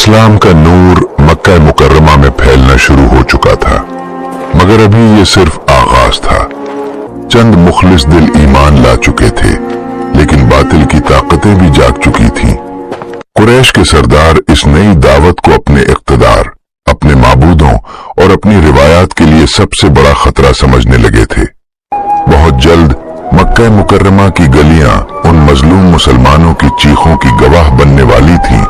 اسلام کا نور مکہ مکرمہ میں پھیلنا شروع ہو چکا تھا، مگر ابھی یہ صرف آغاز تھا۔ چند مخلص دل ایمان لا چکے تھے، لیکن باطل کی طاقتیں بھی جاگ چکی تھیں۔ قریش کے سردار اس نئی دعوت کو اپنے اقتدار، اپنے معبودوں اور اپنی روایات کے لیے سب سے بڑا خطرہ سمجھنے لگے تھے۔ بہت جلد مکہ مکرمہ کی گلیاں ان مظلوم مسلمانوں کی چیخوں کی گواہ بننے والی تھیں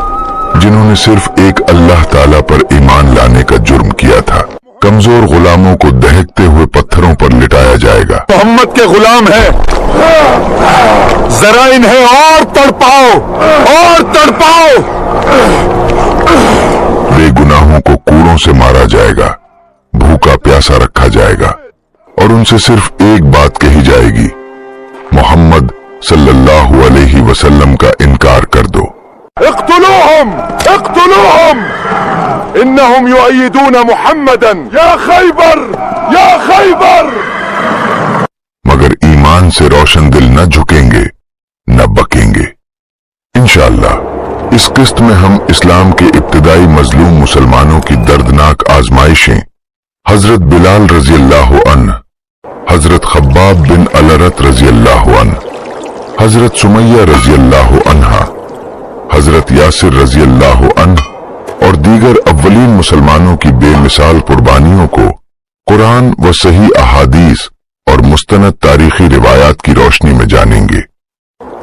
جنہوں نے صرف ایک اللہ تعالیٰ پر ایمان لانے کا جرم کیا تھا۔ کمزور غلاموں کو دہکتے ہوئے پتھروں پر لٹایا جائے گا۔ محمد کے غلام ہے، ذرا انہیں اور تڑپاؤ، اور تڑپاؤ۔ بے گناہوں کو کوڑوں سے مارا جائے گا، بھوکا پیاسا رکھا جائے گا، اور ان سے صرف ایک بات کہی جائے گی: محمد صلی اللہ علیہ وسلم کا انکار کر دو۔ اقتلوهم اقتلوهم انهم يؤيدون محمدا یا خیبر یا خیبر۔ مگر ایمان سے روشن دل نہ جھکیں گے، نہ بکیں گے۔ انشاءاللہ اس قسط میں ہم اسلام کے ابتدائی مظلوم مسلمانوں کی دردناک آزمائشیں، حضرت بلال رضی اللہ عنہ، حضرت خباب بن الارت رضی اللہ عنہ، حضرت سمیہ رضی اللہ عنہ، حضرت یاسر رضی اللہ عنہ اور دیگر اولین مسلمانوں کی بے مثال قربانیوں کو قرآن و صحیح احادیث اور مستند تاریخی روایات کی روشنی میں جانیں گے۔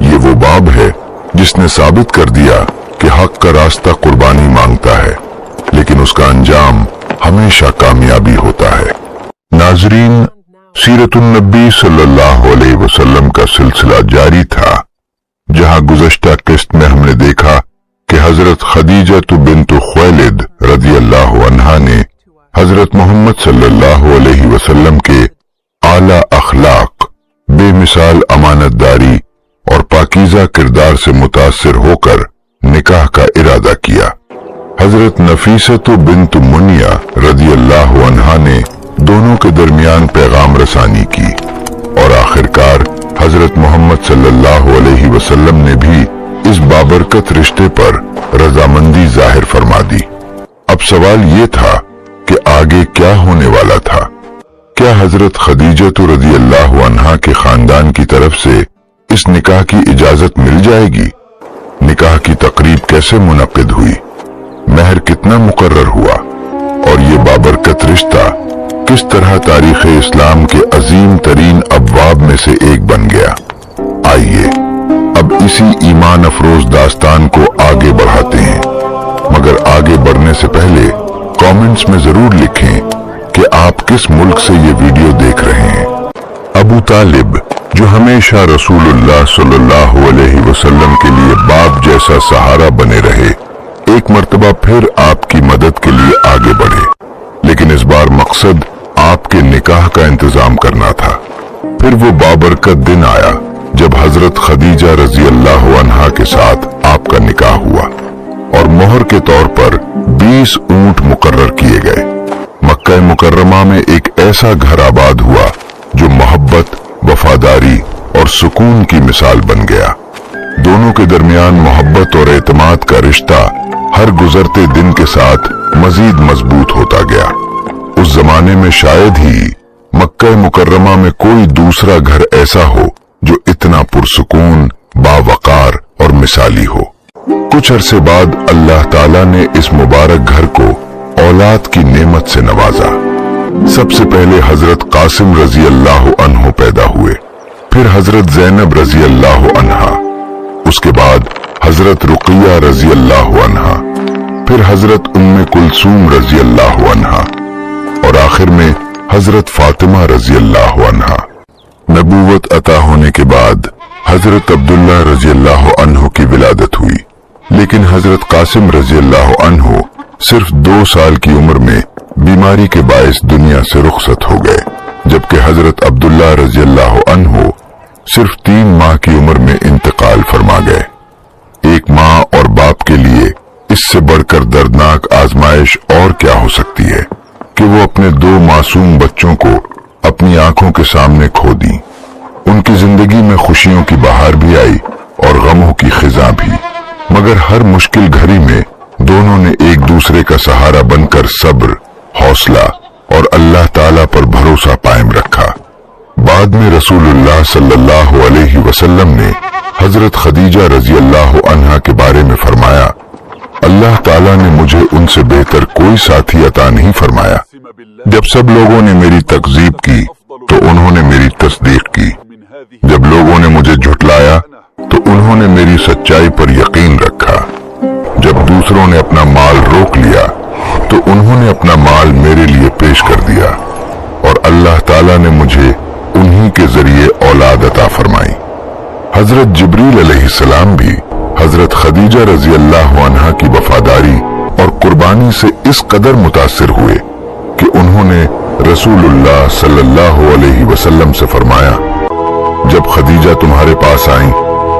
یہ وہ باب ہے جس نے ثابت کر دیا کہ حق کا راستہ قربانی مانگتا ہے، لیکن اس کا انجام ہمیشہ کامیابی ہوتا ہے۔ ناظرین، سیرت النبی صلی اللہ علیہ وسلم کا سلسلہ جاری تھا، جہاں گزشتہ قسط میں ہم نے دیکھا کہ حضرت خدیجہ بنت خویلد رضی اللہ عنہا نے حضرت محمد صلی اللہ علیہ وسلم کے اعلیٰ اخلاق، بے مثال امانت داری اور پاکیزہ کردار سے متاثر ہو کر نکاح کا ارادہ کیا۔ حضرت نفیسۃ بنت منیہ رضی اللہ عنہا نے دونوں کے درمیان پیغام رسانی کی، اور آخرکار حضرت محمد صلی اللہ علیہ وسلم نے بھی اس بابرکت رشتے پر رضامندی ظاہر فرما دی۔ اب سوال یہ تھا کہ آگے کیا ہونے والا تھا؟ کیا حضرت خدیجہ رضی اللہ عنہا کے خاندان کی طرف سے اس نکاح کی اجازت مل جائے گی؟ نکاح کی تقریب کیسے منعقد ہوئی؟ مہر کتنا مقرر ہوا؟ اور یہ بابرکت رشتہ کس طرح تاریخ اسلام کے عظیم ترین ابواب میں سے ایک بن گیا؟ آئیے اب اسی ایمان افروز داستان کو آگے بڑھاتے ہیں، مگر آگے بڑھنے سے پہلے کامنٹس میں ضرور لکھیں کہ آپ کس ملک سے یہ ویڈیو دیکھ رہے ہیں۔ ابو طالب، جو ہمیشہ رسول اللہ صلی اللہ علیہ وسلم کے لیے باپ جیسا سہارا بنے رہے، ایک مرتبہ پھر آپ کی مدد کے لیے آگے بڑھے، لیکن اس بار مقصد آپ کے نکاح کا انتظام کرنا تھا۔ پھر وہ بابرکت دن آیا جب حضرت خدیجہ رضی اللہ عنہا کے ساتھ آپ کا نکاح ہوا، اور مہر کے طور پر 20 اونٹ مقرر کیے گئے۔ مکہ مکرمہ میں ایک ایسا گھر آباد ہوا جو محبت، وفاداری اور سکون کی مثال بن گیا۔ دونوں کے درمیان محبت اور اعتماد کا رشتہ ہر گزرتے دن کے ساتھ مزید مضبوط ہوتا گیا۔ اس زمانے میں شاید ہی مکہ مکرمہ میں کوئی دوسرا گھر ایسا ہو جو اتنا پرسکون، باوقار اور مثالی ہو۔ کچھ عرصے بعد اللہ تعالیٰ نے اس مبارک گھر کو اولاد کی نعمت سے نوازا۔ سب سے پہلے حضرت قاسم رضی اللہ عنہ پیدا ہوئے، پھر حضرت زینب رضی اللہ عنہا، اس کے بعد حضرت رقیہ رضی اللہ عنہا، پھر حضرت ام کلثوم رضی اللہ عنہا، اور آخر میں حضرت فاطمہ رضی اللہ عنہا۔ نبوت عطا ہونے کے بعد حضرت عبداللہ رضی اللہ عنہ کی ولادت ہوئی، لیکن حضرت قاسم رضی اللہ عنہ صرف 2 سال کی عمر میں بیماری کے باعث دنیا سے رخصت ہو گئے، جبکہ حضرت عبداللہ رضی اللہ عنہ صرف 3 ماہ کی عمر میں انتقال فرما گئے۔ ایک ماں اور باپ کے لیے اس سے بڑھ کر دردناک آزمائش اور کیا ہو سکتی ہے کہ وہ اپنے 2 معصوم بچوں کو اپنی آنکھوں کے سامنے کھو دیں۔ ان کی زندگی میں خوشیوں کی بہار بھی آئی اور غموں کی خزاں بھی، مگر ہر مشکل گھڑی میں दोनों ने एक दूसरे का सहारा बनकर सब्र, हौसला और अल्लाह ताला पर भरोसा कायम रखा। बाद में रसूलुल्लाह सल्लल्लाहु अलैहि वसल्लम ने हजरत खदीजा रजी अल्लाह अन्हा के बारे में फरमाया, अल्लाह ताला ने मुझे उनसे बेहतर कोई साथी अता नहीं फरमाया। जब सब लोगों ने मेरी तकजीब की तो उन्होंने मेरी तस्दीक की। जब लोगों ने मुझे झुटलाया तो उन्होंने मेरी सच्चाई पर यकीन रखा। जब दूसरों ने अपना माल रोक लिया तो उन्होंने अपना माल मेरे लिए पेश कर दिया और अल्लाह ताला ने मुझे उन्हीं के जरिए औलाद अता फरमाई। हजरत जिब्रील अलैहिस्सलाम भी हजरत खदीजा रजी अल्लाह अन्हा की वफादारी और कुर्बानी से इस कदर मुतासिर हुए कि उन्होंने रसूलुल्लाह सल्लल्लाहु अलैहि वसल्लम से फरमाया, जब खदीजा तुम्हारे पास आई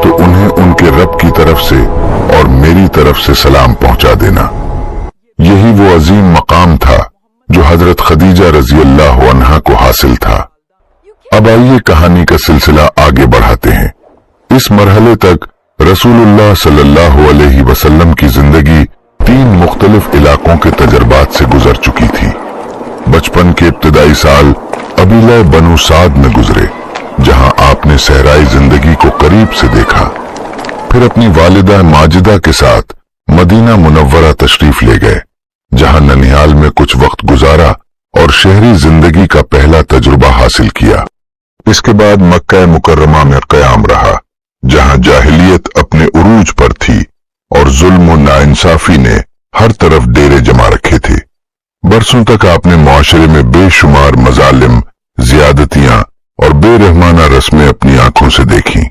तो उन्हें उनके रब की तरफ से और मेरी तरफ से सलाम पहुंचा देना। यही वो अजीम मकाम था जो हजरत खदीजा रजी अल्लाह अन्हा को हासिल था। अब आइए कहानी का सिलसिला आगे बढ़ाते हैं। इस मरहले तक रसूलुल्लाह सल्लल्लाहु अलैहि वसल्लम की जिंदगी 3 मुख्तलिफ इलाकों के तजर्बात से गुजर चुकी थी। बचपन के इब्तिदाई साल कबीला बनु साद में गुजरे, जहां आपने सहराई जिंदगी को करीब से देखा। फिर अपनी वालिदा माजिदा के साथ मदीना मुनव्वरा तशरीफ ले गए, जहां ननिहाल में कुछ वक्त गुजारा और शहरी जिंदगी का पहला तजुर्बा हासिल किया। इसके बाद मक्का मुकर्रमा में कयाम रहा, जहां जाहिलियत अपने उरूज पर थी और जुल्म और नाइंसाफी ने हर तरफ डेरे जमा रखे थे। बरसों तक आपने मुआशरे में बेशुमार मजालिम, ज्यादतियां और बेरहमाना रस्में अपनी आंखों से देखी।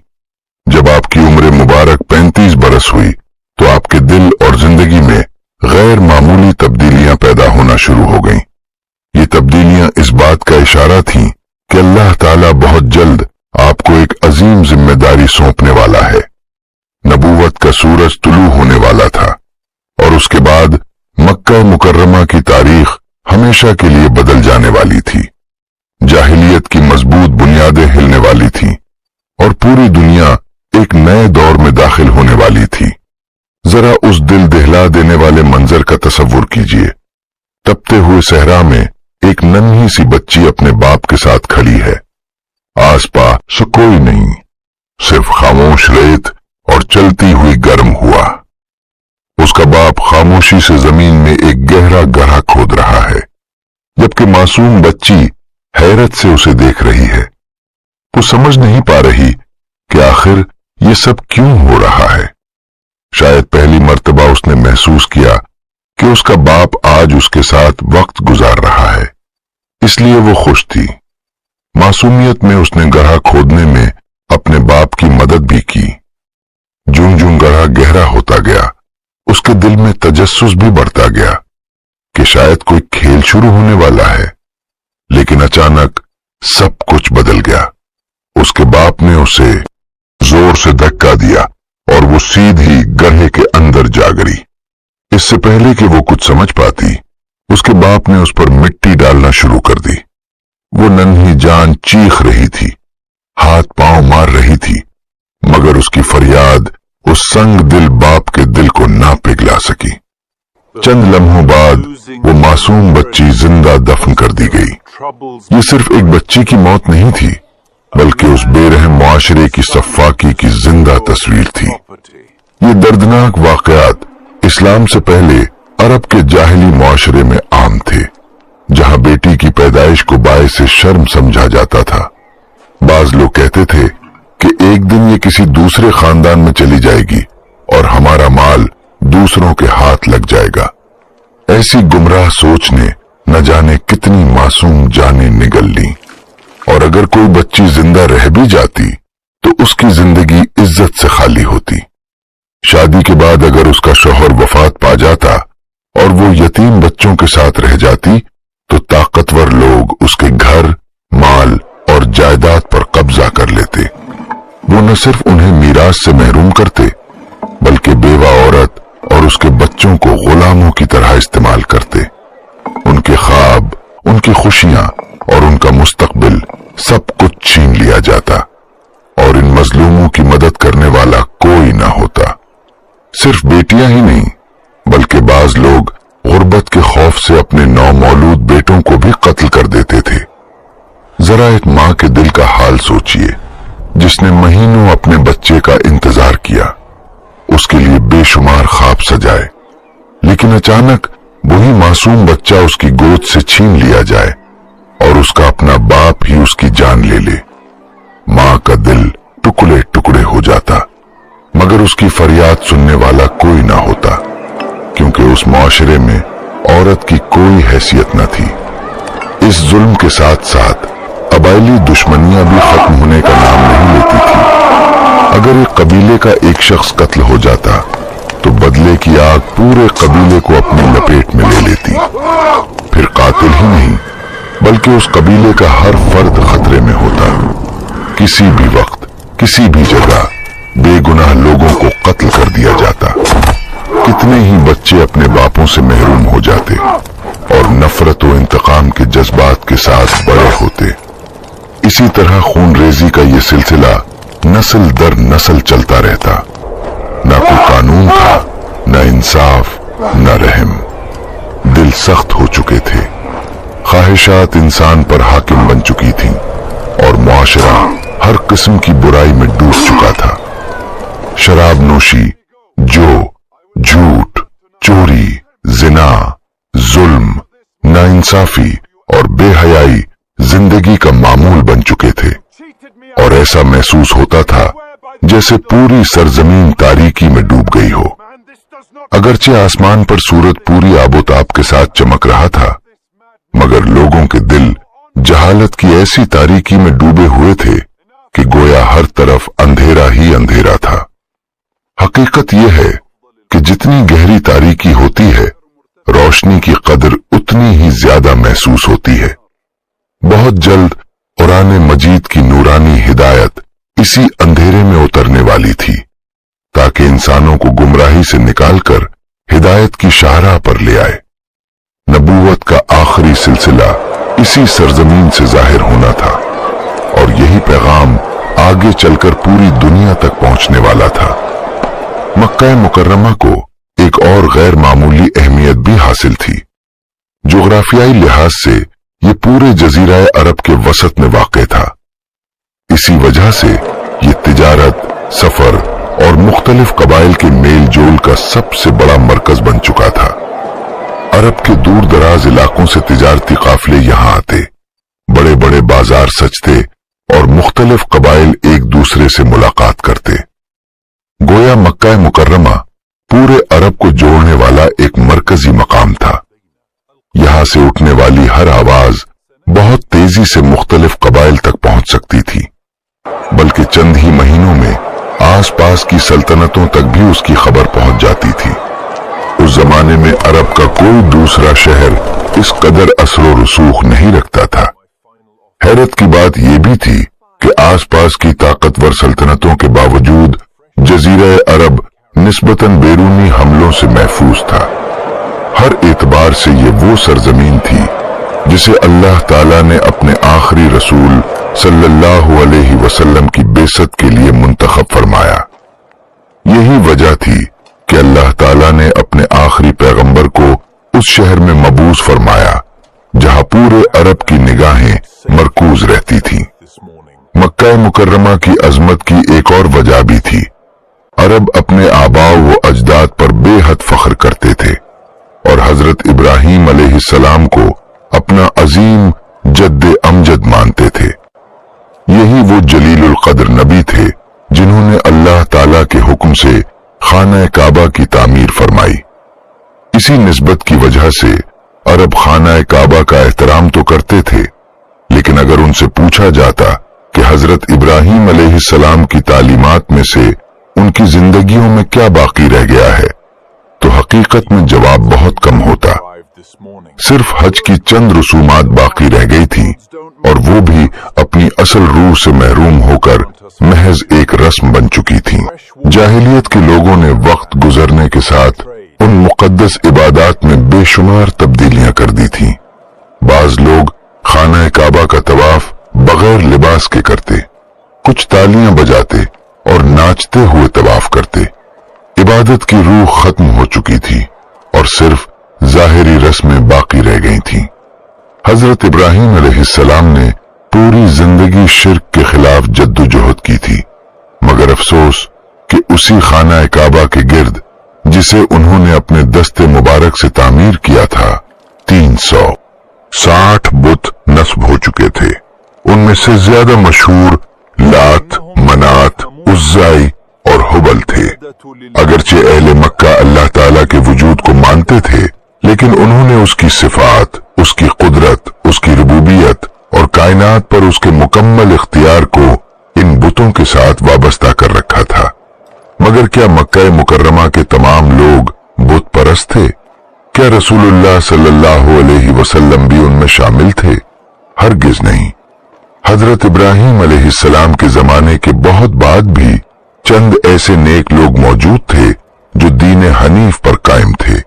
जब आपकी उम्र मुबारक 35 बरस हुई तो आपके दिल और जिंदगी में गैर मामूली तब्दीलियां पैदा होना शुरू हो गईं। ये तब्दीलियां इस बात का इशारा थीं कि अल्लाह ताला बहुत जल्द आपको एक अजीम जिम्मेदारी सौंपने वाला है। नबूवत का सूरज तुलू होने वाला था और उसके बाद मक्का मुकर्रमा की तारीख हमेशा के लिए बदल जाने वाली थी। जाहिलियत की मजबूत बुनियादें हिलने वाली थीं और पूरी दुनिया एक नए दौर में दाखिल होने वाली थी। जरा उस दिल दहला देने वाले मंजर का तसव्वुर कीजिए। तपते हुए सहरा में एक नन्ही सी बच्ची अपने बाप के साथ खड़ी है। आस पास कोई नहीं, सिर्फ खामोश रेत और चलती हुई गर्म हुआ। उसका बाप खामोशी से जमीन में एक गहरा गड्ढा खोद रहा है, जबकि मासूम बच्ची हैरत से उसे देख रही है। वो समझ नहीं पा रही कि आखिर ये सब क्यों हो रहा है। शायद पहली मर्तबा उसने महसूस किया कि उसका बाप आज उसके साथ वक्त गुजार रहा है, इसलिए वो खुश थी। मासूमियत में उसने गड्ढा खोदने में अपने बाप की मदद भी की। ज्यों-ज्यों गड्ढा गहरा होता गया, उसके दिल में तजस्सुस भी बढ़ता गया कि शायद कोई खेल शुरू होने वाला है। लेकिन अचानक सब कुछ बदल गया। उसके बाप ने उसे जोर से धक्का दिया और वो सीधी गड्ढे के अंदर जा गिरी। इससे पहले कि वो कुछ समझ पाती, उसके बाप ने उस पर मिट्टी डालना शुरू कर दी। वो नन्ही जान चीख रही थी, हाथ पांव मार रही थी, मगर उसकी फरियाद उस संग दिल बाप के दिल को ना पिघला सकी। चंद लम्हों बाद वो मासूम बच्ची जिंदा दफन कर दी गई। ये सिर्फ एक बच्ची की मौत नहीं थी, बल्कि उस बेरहम मुआशरे की सफ़ाकी की जिंदा तस्वीर थी। ये दर्दनाक वाकयात इस्लाम से पहले अरब के जाहिली मुआशरे में आम थे, जहां बेटी की पैदाइश को बायसे शर्म समझा जाता था। बाज लोग कहते थे कि एक दिन ये किसी दूसरे खानदान में चली जाएगी और हमारा माल दूसरों के हाथ लग जाएगा। ऐसी गुमराह सोच ने न जाने कितनी मासूम जानें निगल ली, और अगर कोई बच्ची जिंदा रह भी जाती तो उसकी जिंदगी इज्जत से खाली होती। शादी के बाद अगर उसका शौहर वफात पा जाता और वो यतीम बच्चों के साथ रह जाती तो ताकतवर लोग उसके घर, माल और जायदाद पर कब्जा कर लेते। वो न सिर्फ उन्हें मीरास से महरूम करते, बल्कि बेवा औरत और उसके बच्चों को गुलामों की तरह इस्तेमाल करते। उनके ख्वाब, उनकी खुशियां और उनका मुस्तकबिल सब कुछ छीन लिया जाता और इन मजलूमों की मदद करने वाला कोई ना होता। सिर्फ बेटियां ही नहीं, बल्कि बाज लोग गुर्बत के खौफ से अपने नौमौलूद बेटों को भी कत्ल कर देते थे। जरा एक माँ के दिल का हाल सोचिए, जिसने महीनों अपने बच्चे का इंतजार किया, उसके लिए बेशुमार ख्वाब सजाए, लेकिन अचानक वही मासूम बच्चा उसकी गोद से छीन लिया जाए और उसका अपना बाप ही उसकी जान ले ले। माँ का दिल टुकड़े टुकड़े हो जाता, मगर उसकी फरियाद सुनने वाला कोई ना होता, क्योंकि उस मुआशरे में औरत की कोई हैसियत न थी। इस जुल्म के साथ साथ कबायली दुश्मनियां भी खत्म होने का नाम नहीं लेती थी। अगर एक कबीले का एक शख्स कत्ल हो जाता तो बदले की आग पूरे कबीले को अपनी लपेट में ले लेती। फिर कातिल ही नहीं, बल्कि उस कबीले का हर फर्द खतरे में होता। किसी भी वक्त, किसी भी जगह बेगुनाह लोगों को कत्ल कर दिया जाता। कितने ही बच्चे अपने बापों से महरूम हो जाते और नफरत व इंतकाम के जज्बात के साथ बड़े होते। इसी तरह खून रेजी का ये सिलसिला नस्ल दर नस्ल चलता रहता। ना कोई कानून था, न इंसाफ, न रहम। दिल सख्त हो चुके थे, ख्वाहिशात इंसान पर हाकिम बन चुकी थीं और मुआशरा हर किस्म की बुराई में डूब चुका था। शराब नोशी, जो झूठ, चोरी, जिना, जुल्म, नाइंसाफी और बेहयाई जिंदगी का मामूल बन चुके थे और ऐसा महसूस होता था जैसे पूरी सरजमीन तारीकी में डूब गई हो। अगरचे आसमान पर सूरज पूरी आबोताब के साथ चमक रहा था, मगर लोगों के दिल जहालत की ऐसी तारीकी में डूबे हुए थे कि गोया हर तरफ अंधेरा ही अंधेरा था। हकीकत यह है कि जितनी गहरी तारीकी होती है, रोशनी की कदर उतनी ही ज्यादा महसूस होती है। बहुत जल्द कुरान मजीद की नूरानी हिदायत इसी अंधेरे में उतरने वाली थी, ताकि इंसानों को गुमराही से निकालकर हिदायत की शाहराह पर ले आए। नबूवत का आखिरी सिलसिला इसी सरजमीन से जाहिर होना था और यही पैगाम आगे चलकर पूरी दुनिया तक पहुंचने वाला था। मक्का मुकर्रमा को एक और गैर मामूली अहमियत भी हासिल थी। जोग्राफियाई लिहाज से ये पूरे जजीरा अरब के वसत में वाक़ था। इसी वजह से ये तिजारत, सफर और मुख्तलिफ कबाइल के मेल जोल का सबसे बड़ा मरकज बन चुका था। अरब के दूर दराज इलाकों से तिजारती काफिले यहाँ आते, बड़े बड़े बाजार सजते और मुख्तलिफ कबाइल एक दूसरे से मुलाकात करते। गोया मक्का मुकर्रमा पूरे अरब को जोड़ने वाला एक मरकजी मकाम था। यहां से उठने वाली हर आवाज बहुत तेजी से मुख्तलिफ कबाइल तक पहुंच सकती थी, बल्कि चंद ही महीनों में आसपास की सल्तनतों तक भी उसकी खबर पहुंच जाती थी। उस जमाने में अरब का कोई दूसरा शहर इस कदर असर रसूख नहीं रखता था। हैरत की बात यह भी थी कि आसपास की ताकतवर सल्तनतों के बावजूद जजीरा अरब निस्बतन बैरूनी हमलों से महफूज था। हर एतबार से ये वो सरजमीन थी जिसे अल्लाह ताला ने अपने आखिरी रसूल सल्लल्लाहु अलैहि वसल्लम की बेसत के लिए मुंतखब फरमाया। यही वजह थी कि अल्लाह ताला ने अपने आखिरी पैगंबर को उस शहर में मबूस फरमाया जहां पूरे अरब की निगाहें मरकूज रहती थीं। मक्का मुकर्रमा की अजमत की एक और वजह भी थी। अरब अपने आबाओ व अजदाद पर बेहद फख्र करते थे और हजरत इब्राहीम अलैहिस्सलाम को अपना अजीम जद्दे अमजद मानते थे। यही वो जलीलुल कद्र नबी थे जिन्होंने अल्लाह ताला के हुक्म से खाना काबा की तामीर फरमाई। इसी निस्बत की वजह से अरब खाना काबा का एहतराम तो करते थे, लेकिन अगर उनसे पूछा जाता कि हजरत इब्राहीम अलैहिस्सलाम की तालीमात में से उनकी जिंदगियों में क्या बाकी रह गया है, तो हकीकत में जवाब बहुत कम होता। सिर्फ हज की चंद रसूमात बाकी रह गई थी और वो भी अपनी असल रूह से महरूम होकर महज एक रस्म बन चुकी थी। जाहिलियत के लोगों ने वक्त गुजरने के साथ उन मुकद्दस इबादात में बेशुमार तब्दीलियां कर दी थीं। बाज लोग खाना काबा का तवाफ बगैर लिबास के करते, कुछ तालियां बजाते और नाचते हुए तवाफ करते। इबादत की रूह खत्म हो चुकी थी और सिर्फ ज़ाहिरी रस्में बाकी रह गई थीं। हजरत इब्राहीम अलैहिस्सलाम ने पूरी जिंदगी शिर्क के खिलाफ जद्दोजहद की थी, मगर अफसोस कि उसी खाना काबा के गिर्द जिसे उन्होंने अपने दस्ते मुबारक से तामीर किया था 360 बुत नस्ब हो चुके थे। उनमें से ज्यादा मशहूर लात, मनात, उज्जाई और हुबल थे। अगरचे अहले मक्का अल्लाह ताला के वजूद को मानते थे, लेकिन उन्होंने उसकी सिफात, उसकी कुदरत, उसकी रुबूबियत और कायनात पर उसके मुकम्मल इख्तियार को इन बुतों के साथ वाबस्ता कर रखा था। मगर क्या मक्का मुकर्रमा के तमाम लोग बुत परस्त थे? क्या रसूलुल्लाह सल्लल्लाहु अलैहि वसल्लम भी उनमें शामिल थे? हरगिज नहीं। हजरत इब्राहीम अलैहिस्सलाम के जमाने के बहुत बाद भी चंद ऐसे नेक लोग मौजूद थे जो दीन हनीफ पर कायम थे।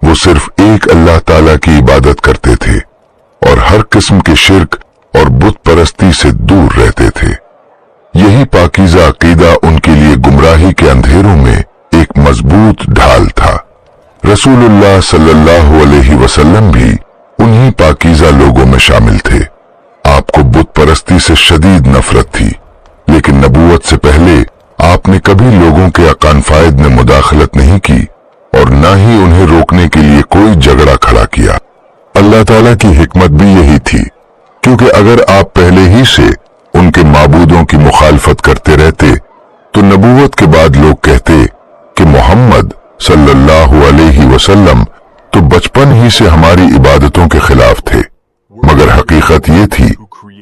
वो सिर्फ एक अल्लाह ताला की इबादत करते थे और हर किस्म के शिर्क और बुत परस्ती से दूर रहते थे। यही पाकीज़ा अकीदा उनके लिए गुमराही के अंधेरों में एक मजबूत ढाल था। रसूलुल्लाह सल्लल्लाहु अलैहि वसल्लम भी उन्हीं पाकीज़ा लोगों में शामिल थे। आपको बुत परस्ती से शदीद नफरत थी, लेकिन नबूवत से पहले आपने कभी लोगों के अकान फायद में मुदाखलत नहीं की और न ही उन्हें रोकने के लिए कोई झगड़ा खड़ा किया। अल्लाह ताला की हिकमत भी यही थी, क्योंकि अगर आप पहले ही से उनके माबूदों की मुखालफत करते रहते तो नबूवत के बाद लोग कहते कि मोहम्मद सल्लल्लाहु अलैहि वसल्लम तो बचपन ही से हमारी इबादतों के खिलाफ थे। मगर हकीकत ये थी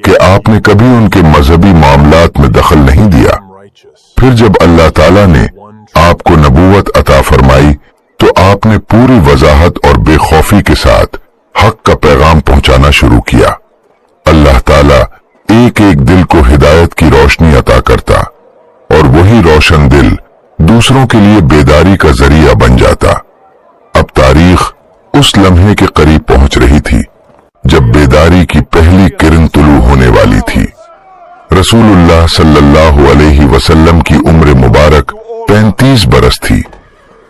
कि आपने कभी उनके मजहबी मामलात में दखल नहीं दिया। फिर जब अल्लाह ताला ने आपको नबूवत अता फरमाई तो आपने पूरी वजाहत और बेखौफी के साथ हक का पैगाम पहुंचाना शुरू किया। अल्लाह ताला एक एक दिल को हिदायत की रोशनी अता करता और वही रोशन दिल दूसरों के लिए बेदारी का जरिया बन जाता। अब तारीख उस लम्हे के करीब पहुंच रही थी जब बेदारी की पहली किरण तुलू होने वाली थी। रसूलुल्लाह सल्लल्लाहु अलैहि वसल्लम की उम्र मुबारक 35 बरस थी।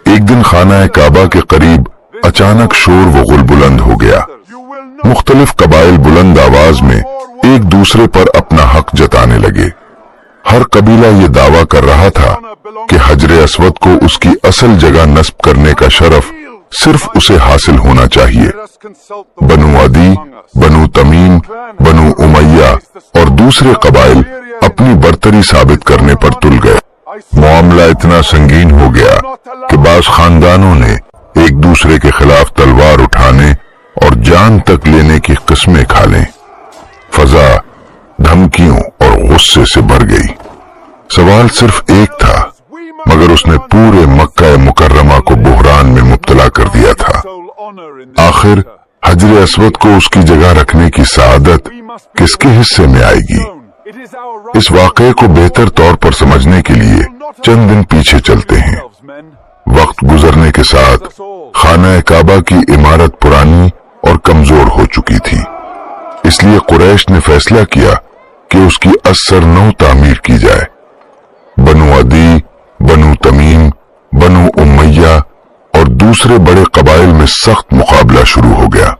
एक दिन खाना काबा के करीब अचानक शोर व गुल बुलंद हो गया। मुख्तलिफ कबाइल बुलंद आवाज में एक दूसरे पर अपना हक जताने लगे। हर कबीला ये दावा कर रहा था कि हजरे अस्वद को उसकी असल जगह नस्ब करने का शरफ सिर्फ उसे हासिल होना चाहिए। बनु अदी, बनु तमीम, बनु उमैया और दूसरे कबाइल अपनी बरतरी साबित करने पर तुल गए। मामला इतना संगीन हो गया कि बास खानदानों ने एक दूसरे के खिलाफ तलवार उठाने और जान तक लेने की कस्में खा लें। फजा धमकियों और गुस्से से भर गई। सवाल सिर्फ एक था, मगर उसने पूरे मक्का मुकर्रमा को बुहरान में मुब्तला कर दिया था। आखिर हजरे अस्वद को उसकी जगह रखने की सआदत किसके हिस्से में आएगी? इस वाक़े को बेहतर तौर पर समझने के लिए चंद दिन पीछे चलते हैं। वक्त गुजरने के साथ खाना काबा की इमारत पुरानी और कमजोर हो चुकी थी, इसलिए कुरैश ने फैसला किया कि उसकी असर नौ तामीर की जाए। बनु अदी, बनु तमीम, बनु उमैया और दूसरे बड़े कबाइल में सख्त मुकाबला शुरू हो गया।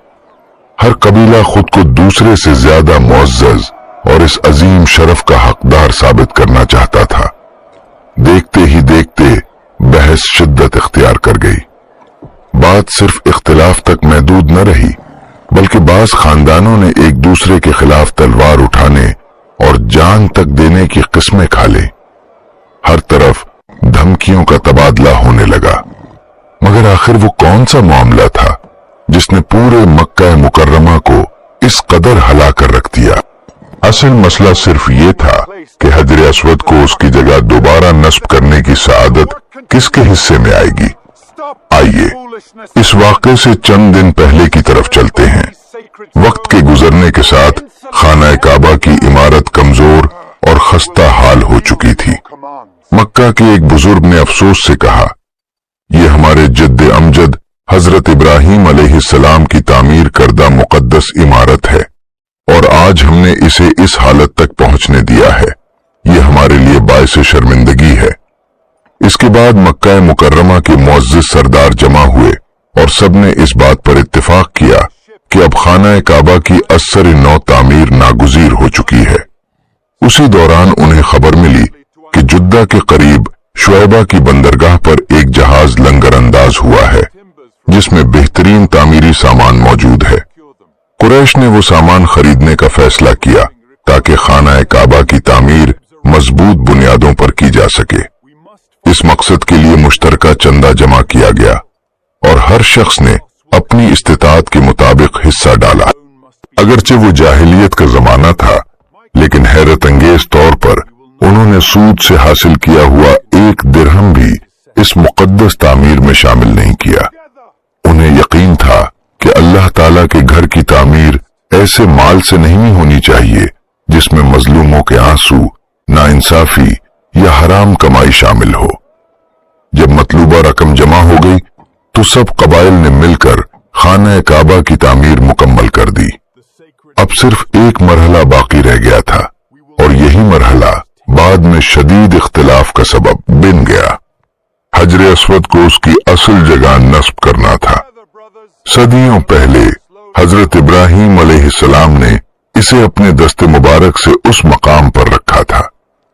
हर कबीला खुद को दूसरे से ज्यादा मुअज़्ज़ज़ और इस अजीम शरफ का हकदार साबित करना चाहता था। देखते ही देखते बहस शिद्दत इख्तियार कर गई। बात सिर्फ इख्तिलाफ तक महदूद न रही, बल्कि बास खानदानों ने एक दूसरे के खिलाफ तलवार उठाने और जान तक देने की किस्में खा ले। हर तरफ धमकियों का तबादला होने लगा। मगर आखिर वो कौन सा मामला था जिसने पूरे मक्का मुकर्रमा को इस कदर हला कर रख दिया? असल मसला सिर्फ ये था कि हजरे अस्वद को उसकी जगह दोबारा नस्ब करने की सआदत किसके हिस्से में आएगी। आइए इस वाक़े से चंद दिन पहले की तरफ चलते हैं। वक्त के गुजरने के साथ खाना काबा की इमारत कमजोर और खस्ता हाल हो चुकी थी। मक्का के एक बुजुर्ग ने अफसोस से कहा, ये हमारे जद्द अमजद हजरत इब्राहीम अलैहिस्सलाम की तामीर करदा मुकद्दस इमारत है और आज हमने इसे इस हालत तक पहुंचने दिया है। ये हमारे लिए बायस शर्मिंदगी है। इसके बाद मक्का मुकर्रमा के मुअज़्ज़िज़ सरदार जमा हुए और सब ने इस बात पर इत्तेफाक किया कि अब खाना काबा की असर नौ तामीर नागुजीर हो चुकी है। उसी दौरान उन्हें खबर मिली कि जुद्दा के करीब शुएबा की बंदरगाह पर एक जहाज लंगर अंदाज हुआ है जिसमें बेहतरीन तामीरी सामान मौजूद है। कुरैश ने वो सामान खरीदने का फैसला किया ताकि खाना काबा की तामीर मजबूत बुनियादों पर की जा सके। इस मकसद के लिए मुश्तरका चंदा जमा किया गया और हर शख्स ने अपनी इस्तिताअत के मुताबिक हिस्सा डाला। अगरचे वो जाहिलियत का जमाना था, लेकिन हैरत अंगेज तौर पर उन्होंने सूद से हासिल किया हुआ एक दिरहम भी इस मुकद्दस तामीर में शामिल नहीं किया। उन्हें यकीन था कि अल्लाह ताला के घर की तामीर ऐसे माल से नहीं होनी चाहिए जिसमें मजलूमों के आंसू, नाइंसाफी या हराम कमाई शामिल हो। जब मतलूबा रकम जमा हो गई तो सब कबाइल ने मिलकर खाना काबा की तामीर मुकम्मल कर दी। अब सिर्फ एक मरहला बाकी रह गया था और यही मरहला बाद में शदीद इख्तिलाफ का सबब बन गया। हजर अस्वद को उसकी असल जगह नस्ब करना था। सदियों पहले हजरत इब्राहीम अलैहिस्सलाम ने इसे अपने दस्ते मुबारक से उस मकाम पर रखा था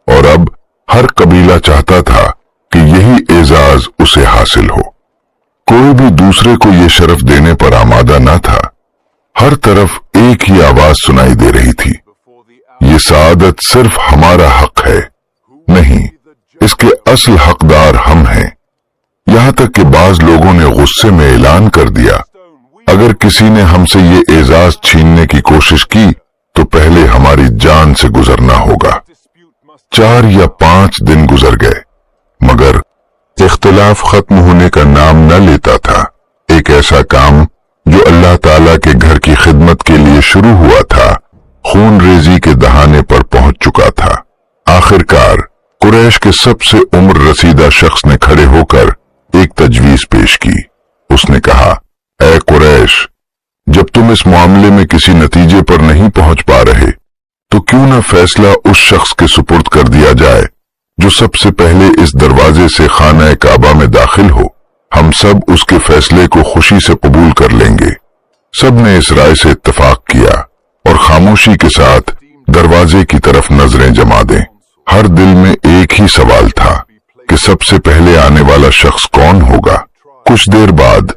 और अब हर कबीला चाहता था कि यही एजाज उसे हासिल हो। कोई भी दूसरे को ये शरफ देने पर आमादा न था। हर तरफ एक ही आवाज सुनाई दे रही थी, ये सआदत सिर्फ हमारा हक है, नहीं, इसके असल हकदार हम हैं। यहां तक कि बाज लोगों ने गुस्से में ऐलान कर दिया, अगर किसी ने हमसे ये एजाज छीनने की कोशिश की तो पहले हमारी जान से गुजरना होगा। 4 या 5 दिन गुजर गए मगर इख्तिलाफ खत्म होने का नाम न लेता था। एक ऐसा काम जो अल्लाह ताला के घर की खिदमत के लिए शुरू हुआ था, खून रेजी के दहाने पर पहुंच चुका था। आखिरकार कुरैश के सबसे उम्र रसीदा शख्स ने खड़े होकर एक तजवीज पेश की। उसने कहा, ऐ कुरैश, जब तुम इस मामले में किसी नतीजे पर नहीं पहुंच पा रहे तो क्यों न फैसला उस शख्स के सुपुर्द कर दिया जाए जो सबसे पहले इस दरवाजे से खाना काबा में दाखिल हो। हम सब उसके फैसले को खुशी से कबूल कर लेंगे। सब ने इस राय से इत्तेफाक किया और खामोशी के साथ दरवाजे की तरफ नजरें जमा दें। हर दिल में एक ही सवाल था कि सबसे पहले आने वाला शख्स कौन होगा। कुछ देर बाद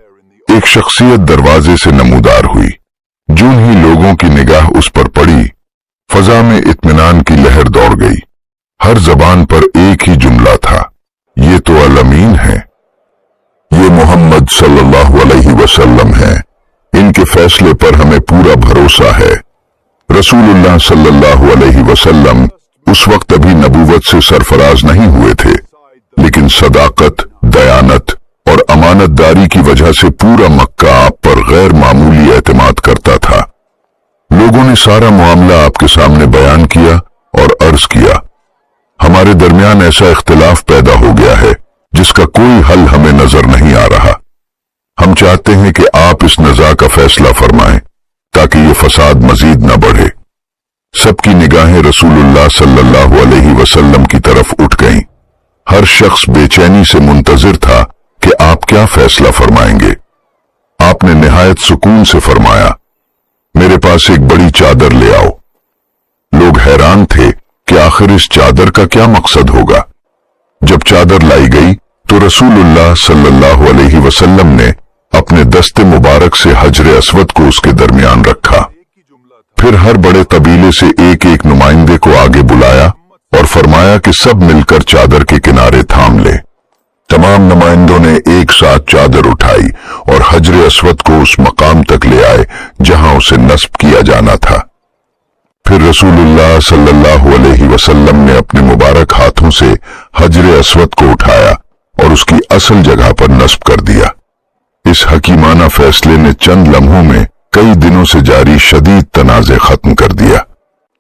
एक शख्सियत दरवाजे से नमूदार हुई। जूं ही लोगों की निगाह उस पर पड़ी, फजा में इत्मीनान की लहर दौड़ गई। हर जबान पर एक ही जुमला था, ये तो अल-अमीन है, ये मोहम्मद सल्लल्लाहु अलैहि वसल्लम हैं, इनके फैसले पर हमें पूरा भरोसा है। रसूलुल्लाह सल्लल्लाहु अलैहि वसल्लम उस वक्त अभी नबूवत से सरफराज नहीं हुए थे, लेकिन सदाकत, दयानत और अमानतदारी की वजह से पूरा मक्का आप पर गैर मामूली एतमाद करता था। लोगों ने सारा मामला आपके सामने बयान किया और अर्ज किया, हमारे दरमियान ऐसा इख्तिलाफ पैदा हो गया है जिसका कोई हल हमें नजर नहीं आ रहा। हम चाहते हैं कि आप इस नज़ा का फैसला फरमाएं ताकि ये फसाद मजीद न बढ़े। सबकी निगाहें रसूलुल्लाह सल्लल्लाहु अलैहि वसल्लम की तरफ उठ गईं। हर शख्स बेचैनी से मुंतजिर था कि आप क्या फैसला फरमाएंगे। आपने निहायत सुकून से फरमाया, मेरे पास एक बड़ी चादर ले आओ। लोग हैरान थे कि आखिर इस चादर का क्या मकसद होगा। जब चादर लाई गई तो रसूलुल्लाह सल्लल्लाहु अलैहि वसल्लम ने अपने दस्ते मुबारक से हजर अस्वद को उसके दरमियान रखा। फिर हर बड़े कबीले से एक एक नुमाइंदे को आगे बुलाया और फरमाया कि सब मिलकर चादर के किनारे थाम ले। तमाम नुमाइंदों ने एक साथ चादर उठाई और हजर अस्वद को उस मकाम तक ले आए जहां उसे नस्ब किया जाना था। फिर रसूलुल्लाह सल्लल्लाहु अलैहि वसल्लम ने अपने मुबारक हाथों से हजर अस्वद को उठाया और उसकी असल जगह पर नस्ब कर दिया। इस हकीमाना फैसले ने चंद लम्हों में कई दिनों से जारी शदीद तनाज़े खत्म कर दिया।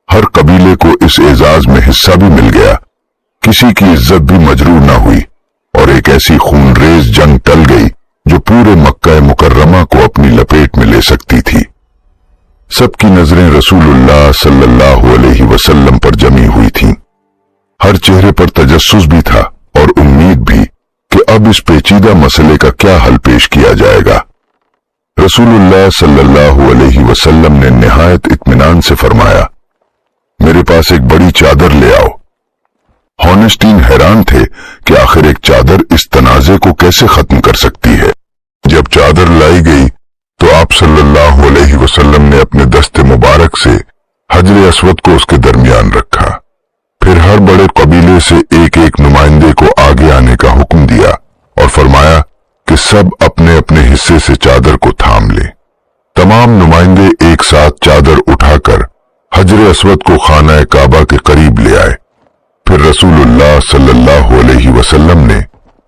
हर कबीले को इस एजाज में हिस्सा भी मिल गया, किसी की इज्जत भी मजरूर न हुई और एक ऐसी खूनरेज जंग टल गई जो पूरे मक्का मुकर्रमा को अपनी लपेट में ले सकती थी। सबकी नजरें रसूलुल्लाह सल्लल्लाहु अलैहि वसल्लम पर जमी हुई थीं। हर चेहरे पर तजस्सुस भी था और उम्मीद भी कि अब इस पेचीदा मसले का क्या हल पेश किया जाएगा। رسول اللہ صلی اللہ علیہ وسلم نے نہایت اطمینان سے فرمایا، میرے پاس ایک بڑی چادر لے آؤ۔ ہارنسٹین حیران تھے کہ آخر ایک چادر اس تنازع کو کیسے ختم کر سکتی ہے۔ جب چادر لائی گئی تو آپ صلی اللہ علیہ وسلم نے اپنے دست مبارک سے حجر اسود کو اس کے درمیان رکھا، پھر ہر بڑے قبیلے سے ایک ایک نمائندے کو آگے آنے کا حکم دیا اور فرمایا کہ سب اپنے اپنے حصے سے چادر کو تھام لیں۔ تمام نمائندے ایک ساتھ چادر اٹھا کر حجر اسود کو خانہ کعبہ کے قریب لے آئے۔ پھر رسول اللہ صلی اللہ علیہ وسلم نے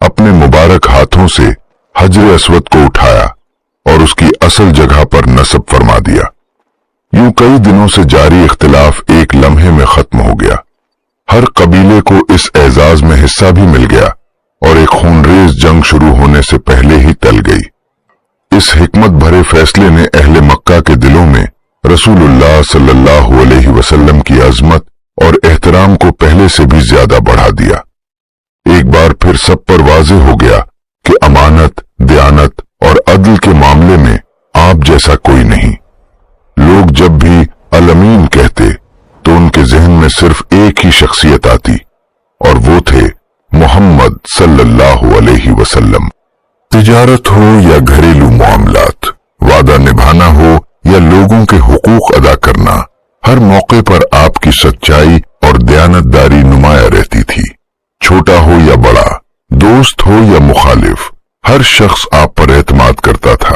اپنے مبارک ہاتھوں سے حجر اسود کو اٹھایا اور اس کی اصل جگہ پر نصب فرما دیا۔ یوں کئی دنوں سے جاری اختلاف ایک لمحے میں ختم ہو گیا۔ ہر قبیلے کو اس اعزاز میں حصہ بھی مل گیا اور ایک خونریز جنگ شروع ہونے سے پہلے ہی ٹل گئی۔ اس حکمت بھرے فیصلے نے اہل مکہ کے دلوں میں رسول اللہ صلی اللہ علیہ وسلم کی عظمت اور احترام کو پہلے سے بھی زیادہ بڑھا دیا۔ ایک بار پھر سب پر واضح ہو گیا کہ امانت، دیانت اور عدل کے معاملے میں آپ جیسا کوئی نہیں۔ لوگ جب بھی الامین کہتے تو ان کے ذہن میں صرف ایک ہی شخصیت آتی اور وہ تھے محمد صلی اللہ علیہ وسلم۔ تجارت ہو یا گھریلو معاملات، وعدہ نبھانا ہو یا لوگوں کے حقوق ادا کرنا، ہر موقع پر آپ کی سچائی اور دیانتداری نمایاں رہتی تھی۔ چھوٹا ہو یا بڑا، دوست ہو یا مخالف، ہر شخص آپ پر اعتماد کرتا تھا۔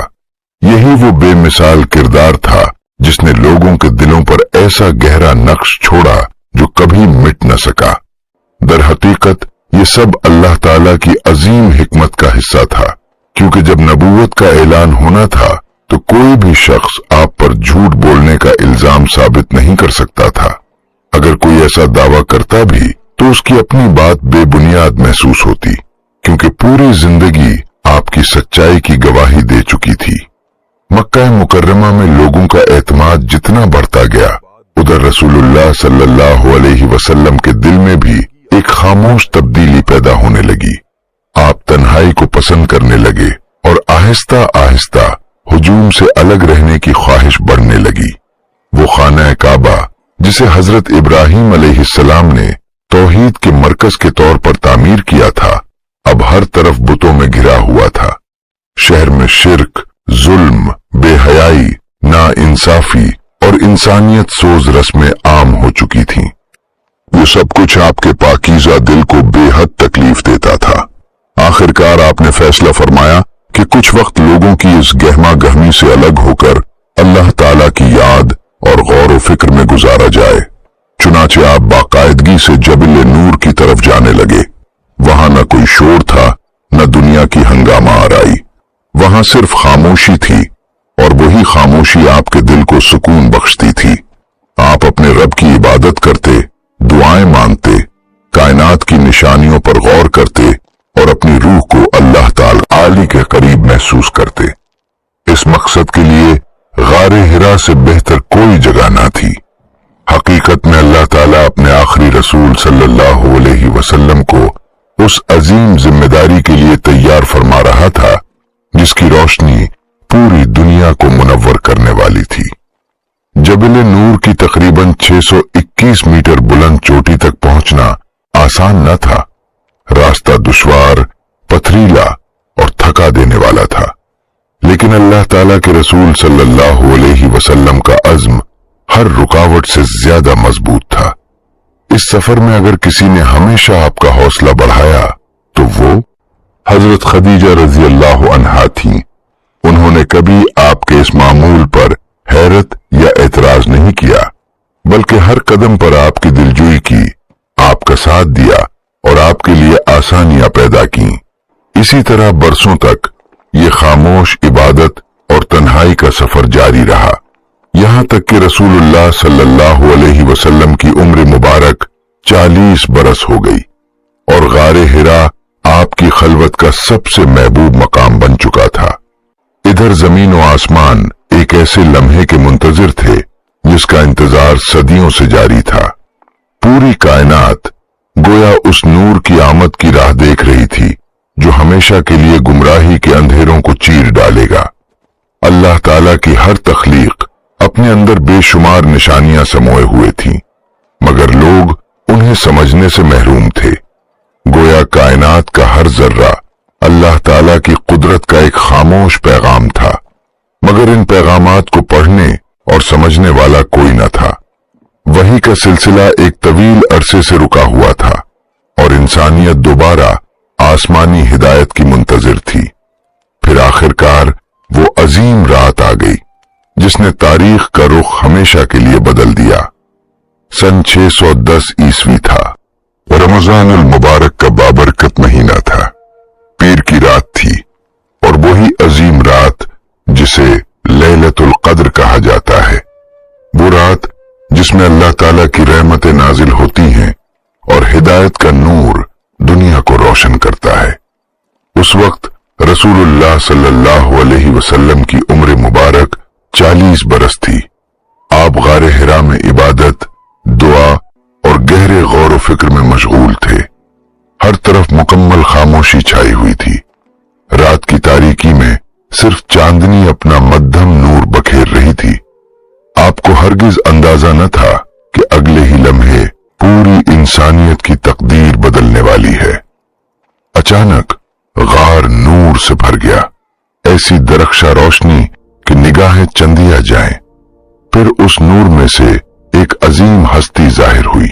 یہی وہ بے مثال کردار تھا جس نے لوگوں کے دلوں پر ایسا گہرا نقش چھوڑا جو کبھی مٹ نہ سکا۔ در حقیقت یہ سب اللہ تعالی کی عظیم حکمت کا حصہ تھا، کیونکہ جب نبوت کا اعلان ہونا تھا تو کوئی بھی شخص آپ پر جھوٹ بولنے کا الزام ثابت نہیں کر سکتا تھا۔ اگر کوئی ایسا دعویٰ کرتا بھی تو اس کی اپنی بات بے بنیاد محسوس ہوتی، کیونکہ پوری زندگی آپ کی سچائی کی گواہی دے چکی تھی۔ مکہ مکرمہ میں لوگوں کا اعتماد جتنا بڑھتا گیا، ادھر رسول اللہ صلی اللہ علیہ وسلم کے دل میں بھی ایک خاموش تبدیلی پیدا ہونے لگی۔ آپ تنہائی کو پسند کرنے لگے اور آہستہ آہستہ ہجوم سے الگ رہنے کی خواہش بڑھنے لگی۔ وہ خانہ کعبہ جسے حضرت ابراہیم علیہ السلام نے توحید کے مرکز کے طور پر تعمیر کیا تھا، اب ہر طرف بتوں میں گھرا ہوا تھا۔ شہر میں شرک، ظلم، بے حیائی، نا انصافی اور انسانیت سوز رسمیں عام ہو چکی تھیں۔ یہ سب کچھ آپ کے پاکیزہ دل کو بے حد تکلیف دیتا تھا۔ آخرکار آپ نے فیصلہ فرمایا کہ کچھ وقت لوگوں کی اس گہما گہمی سے الگ ہو کر اللہ تعالیٰ کی یاد اور غور و فکر میں گزارا جائے۔ چنانچہ آپ باقاعدگی سے جبل نور کی طرف جانے لگے۔ وہاں نہ کوئی شور تھا، نہ دنیا کی ہنگامہ آرائی، وہاں صرف خاموشی تھی، اور وہی خاموشی آپ کے دل کو سکون بخشتی تھی۔ آپ اپنے رب کی عبادت کرتے، دعائیں مانگتے، کائنات کی نشانیوں پر غور کرتے اور اپنی روح کو اللہ تعالی کے قریب محسوس کرتے۔ اس مقصد کے لیے غار حرا سے بہتر کوئی جگہ نہ تھی۔ حقیقت میں اللہ تعالیٰ اپنے آخری رسول صلی اللہ علیہ وسلم کو اس عظیم ذمہ داری کے لیے تیار فرما رہا تھا جس کی روشنی پوری دنیا کو منور کرنے والی تھی۔ جبل نور کی تقریباً 621 میٹر بلند چوٹی تک پہنچنا آسان نہ تھا۔ راستہ دشوار، پتھریلا اور تھکا دینے والا تھا، لیکن اللہ تعالیٰ کے رسول صلی اللہ علیہ وسلم کا عزم ہر رکاوٹ سے زیادہ مضبوط تھا۔ اس سفر میں اگر کسی نے ہمیشہ آپ کا حوصلہ بڑھایا تو وہ حضرت خدیجہ رضی اللہ عنہا تھیں۔ انہوں نے کبھی آپ کے اس معمول پر حیرت یا اعتراض نہیں کیا، بلکہ ہر قدم پر آپ کی دلجوئی کی، آپ کا ساتھ دیا اور آپ کے لیے آسانیاں پیدا کیں۔ اسی طرح برسوں تک یہ خاموش عبادت اور تنہائی کا سفر جاری رہا، یہاں تک کہ رسول اللہ صلی اللہ علیہ وسلم کی عمر مبارک 40 برس ہو گئی اور غار حرا آپ کی خلوت کا سب سے محبوب مقام بن چکا تھا۔ ادھر زمین و آسمان ایک ایسے لمحے کے منتظر تھے جس کا انتظار صدیوں سے جاری تھا۔ پوری کائنات گویا اس نور کی آمد کی راہ دیکھ رہی تھی جو ہمیشہ کے لیے گمراہی کے اندھیروں کو چیر ڈالے گا۔ اللہ تعالیٰ کی ہر تخلیق اپنے اندر بے شمار نشانیاں سموئے ہوئے تھیں، مگر لوگ انہیں سمجھنے سے محروم تھے۔ گویا کائنات کا ہر ذرہ اللہ تعالیٰ کی قدرت کا ایک خاموش پیغام تھا، مگر ان پیغامات کو پڑھنے اور سمجھنے والا کوئی نہ تھا۔ وحی کا سلسلہ ایک طویل عرصے سے رکا ہوا تھا اور انسانیت دوبارہ آسمانی ہدایت کی منتظر تھی۔ پھر آخرکار وہ عظیم رات آ گئی جس نے تاریخ کا رخ ہمیشہ کے لیے بدل دیا۔ سن 610 عیسوی تھا، رمضان المبارک کا بابرکت مہینہ تھا، پیر کی رات تھی، اور وہی عظیم رات جسے لیلۃ القدر کہا جاتا ہے، وہ رات جس میں اللہ تعالیٰ کی رحمتیں نازل ہوتی ہیں اور ہدایت کا نور دنیا کو روشن کرتا ہے۔ اس وقت رسول اللہ صلی اللہ علیہ وسلم کی عمر مبارک 40 برس تھی۔ آپ غار حرا میں عبادت، دعا اور گہرے غور و فکر میں مشغول تھے۔ ہر طرف مکمل خاموشی چھائی ہوئی تھی۔ رات کی تاریکی میں صرف چاندنی اپنا مدھم نور بکھیر رہی تھی۔ آپ کو ہرگز اندازہ نہ تھا کہ اگلے ہی لمحے پوری انسانیت کی تقدیر بدلنے والی ہے۔ اچانک غار نور سے بھر گیا، ایسی درخشاں روشنی کہ نگاہیں چندیا جائیں۔ پھر اس نور میں سے ایک عظیم ہستی ظاہر ہوئی۔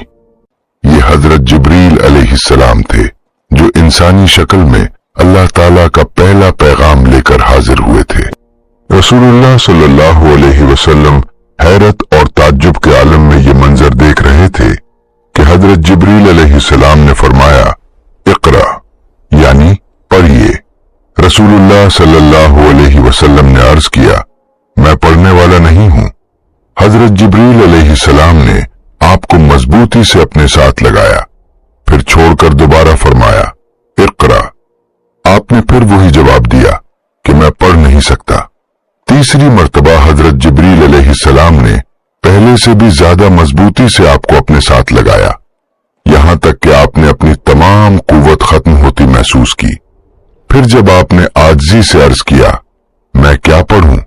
یہ حضرت جبریل علیہ السلام تھے، جو انسانی شکل میں اللہ تعالیٰ کا پہلا پیغام لے کر حاضر ہوئے تھے۔ رسول اللہ صلی اللہ علیہ وسلم حیرت اور تعجب کے عالم میں یہ منظر دیکھ رہے تھے کہ حضرت جبریل علیہ السلام نے فرمایا، اقرا، یعنی پڑھیے۔ رسول اللہ صلی اللہ علیہ وسلم نے عرض کیا، میں پڑھنے والا نہیں ہوں۔ حضرت جبریل علیہ السلام نے آپ کو مضبوطی سے اپنے ساتھ لگایا، پھر چھوڑ کر دوبارہ فرمایا، اقرا۔ آپ نے پھر وہی جواب دیا کہ میں پڑھ نہیں سکتا۔ تیسری مرتبہ حضرت جبریل علیہ السلام نے پہلے سے بھی زیادہ مضبوطی سے آپ کو اپنے ساتھ لگایا، یہاں تک کہ آپ نے اپنی تمام قوت ختم ہوتی محسوس کی۔ پھر جب آپ نے عاجزی سے عرض کیا، میں کیا پڑھوں،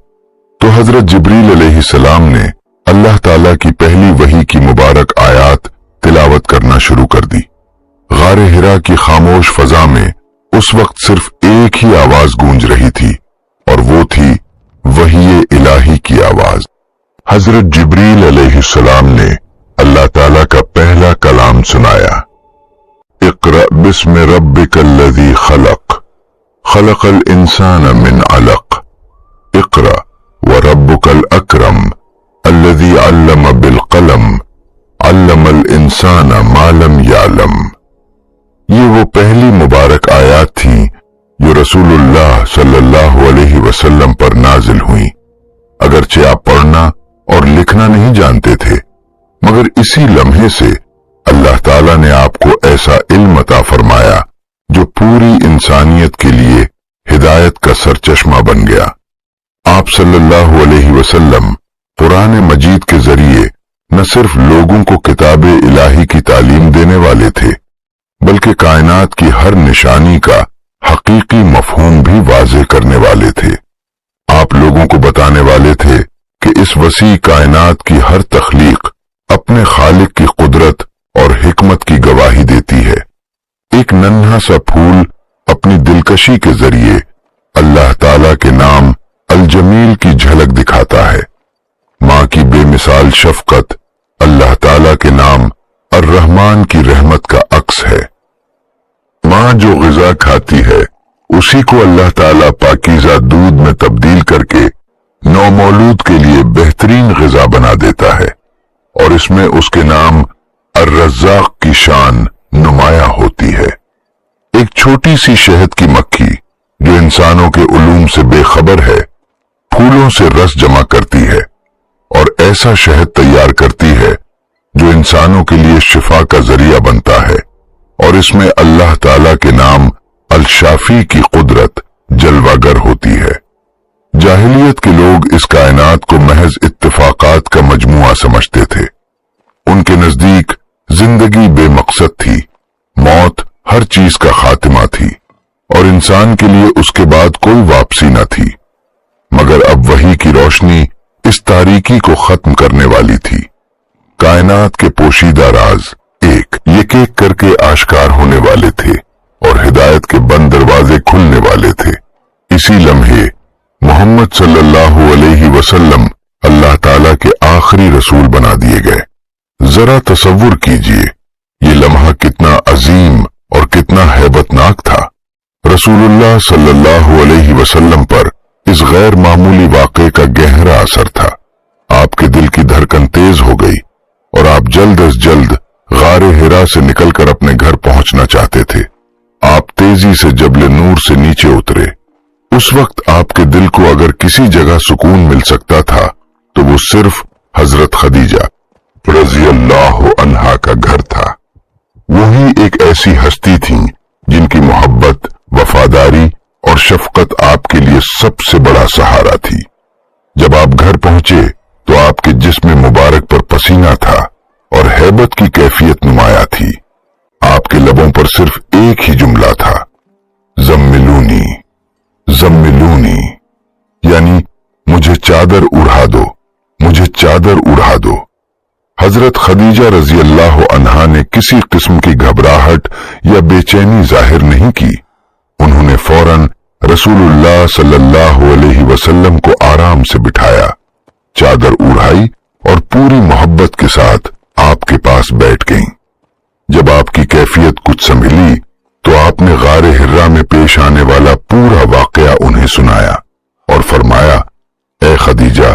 تو حضرت جبریل علیہ السلام نے اللہ تعالیٰ کی پہلی وحی کی مبارک آیات تلاوت کرنا شروع کر دی۔ غار حرا کی خاموش فضا میں اس وقت صرف ایک ہی آواز گونج رہی تھی، اور وہ تھی وحی الہی کی آواز۔ حضرت جبریل علیہ السلام نے اللہ تعالیٰ کا پہلا کلام سنایا، اقرأ بسم ربک الذی خلق، خلق الانسان من علق، اقرأ وربک الاکرم الذی علم بالقلم، علم الانسان ما لم یعلم۔ یہ وہ پہلی مبارک آیات تھیں جو رسول اللہ صلی اللہ علیہ وسلم پر نازل ہوئیں۔ اگرچہ آپ پڑھنا اور لکھنا نہیں جانتے تھے، مگر اسی لمحے سے اللہ تعالیٰ نے آپ کو ایسا علم عطا فرمایا جو پوری انسانیت کے لیے ہدایت کا سرچشمہ بن گیا۔ آپ صلی اللہ علیہ وسلم قرآن مجید کے ذریعے نہ صرف لوگوں کو کتاب الہی کی تعلیم دینے والے تھے، بلکہ کائنات کی ہر نشانی کا حقیقی مفہوم بھی واضح کرنے والے تھے۔ آپ لوگوں کو بتانے والے تھے کہ اس وسیع کائنات کی ہر تخلیق اپنے خالق کی قدرت اور حکمت کی گواہی دیتی ہے۔ ایک ننھا سا پھول اپنی دلکشی کے ذریعے اللہ تعالیٰ کے نام الجمیل کی جھلک دکھاتا ہے۔ ماں کی بے مثال شفقت اللہ تعالیٰ کے نام الرحمن کی رحمت کا عکس ہے۔ ماں جو غذا کھاتی ہے اسی کو اللہ تعالیٰ پاکیزہ دودھ میں تبدیل کر کے نومولود کے لیے بہترین غذا بنا دیتا ہے، اور اس میں اس کے نام الرزاق کی شان نمایاں ہوتی ہے۔ ایک چھوٹی سی شہد کی مکھی جو انسانوں کے علوم سے بے خبر ہے، پھولوں سے رس جمع کرتی ہے اور ایسا شہد تیار کرتی ہے جو انسانوں کے لیے شفا کا ذریعہ بنتا ہے، اور اس میں اللہ تعالیٰ کے نام الشافی کی قدرت جلوہ گر ہوتی ہے۔ جاہلیت کے لوگ اس کائنات کو محض اتفاقات کا مجموعہ سمجھتے تھے۔ ان کے نزدیک زندگی بے مقصد تھی، موت ہر چیز کا خاتمہ تھی، اور انسان کے لیے اس کے بعد کوئی واپسی نہ تھی۔ मगर अब वही की रोशनी इस तारीकी को खत्म करने वाली थी। कायनात के पोशीदा राज एक एक करके आश्कार होने वाले थे और हिदायत के बंद दरवाजे खुलने वाले थे। इसी लम्हे मोहम्मद सल्लल्लाहु अलैहि वसल्लम अल्लाह ताला के आखिरी रसूल बना दिए गए। जरा तसव्वुर कीजिए, ये लम्हा कितना अजीम और कितना हैबतनाक था। रसूलुल्लाह सल्लल्लाहु अलैहि वसल्लम पर इस गैर मामूली वाक़े का गहरा असर था। आपके दिल की धड़कन तेज हो गई और आप जल्द अज जल्द गारे हिरा से निकलकर अपने घर पहुंचना चाहते थे। आप तेजी से जबल नूर से नीचे उतरे। उस वक्त आपके दिल को अगर किसी जगह सुकून मिल सकता था तो वो सिर्फ हजरत खदीजा रजी अल्लाह अन्हा का घर था। वही एक ऐसी हस्ती थी जिनकी मोहब्बत, वफादारी और शफकत आपके लिए सबसे बड़ा सहारा थी। जब आप घर पहुंचे तो आपके जिस्म मुबारक पर पसीना था और हैबत की कैफियत नुमाया थी। आपके लबों पर सिर्फ एक ही जुमला था, ज़म्मिलूनी ज़म्मिलूनी, यानी मुझे चादर उड़ा दो, मुझे चादर उड़ा दो। हजरत खदीजा रजी अल्लाह अन्हा ने किसी किस्म की घबराहट या बेचैनी जाहिर नहीं की। उन्होंने फौरन रसूलुल्लाह सल्लल्लाहु अलैहि वसल्लम को आराम से बिठाया, चादर उड़ाई और पूरी मोहब्बत के साथ आपके पास बैठ गईं। जब आपकी कैफियत कुछ संभली तो आपने गारे हिर्रा में पेश आने वाला पूरा वाकया उन्हें सुनाया और फरमाया, ए खदीजा,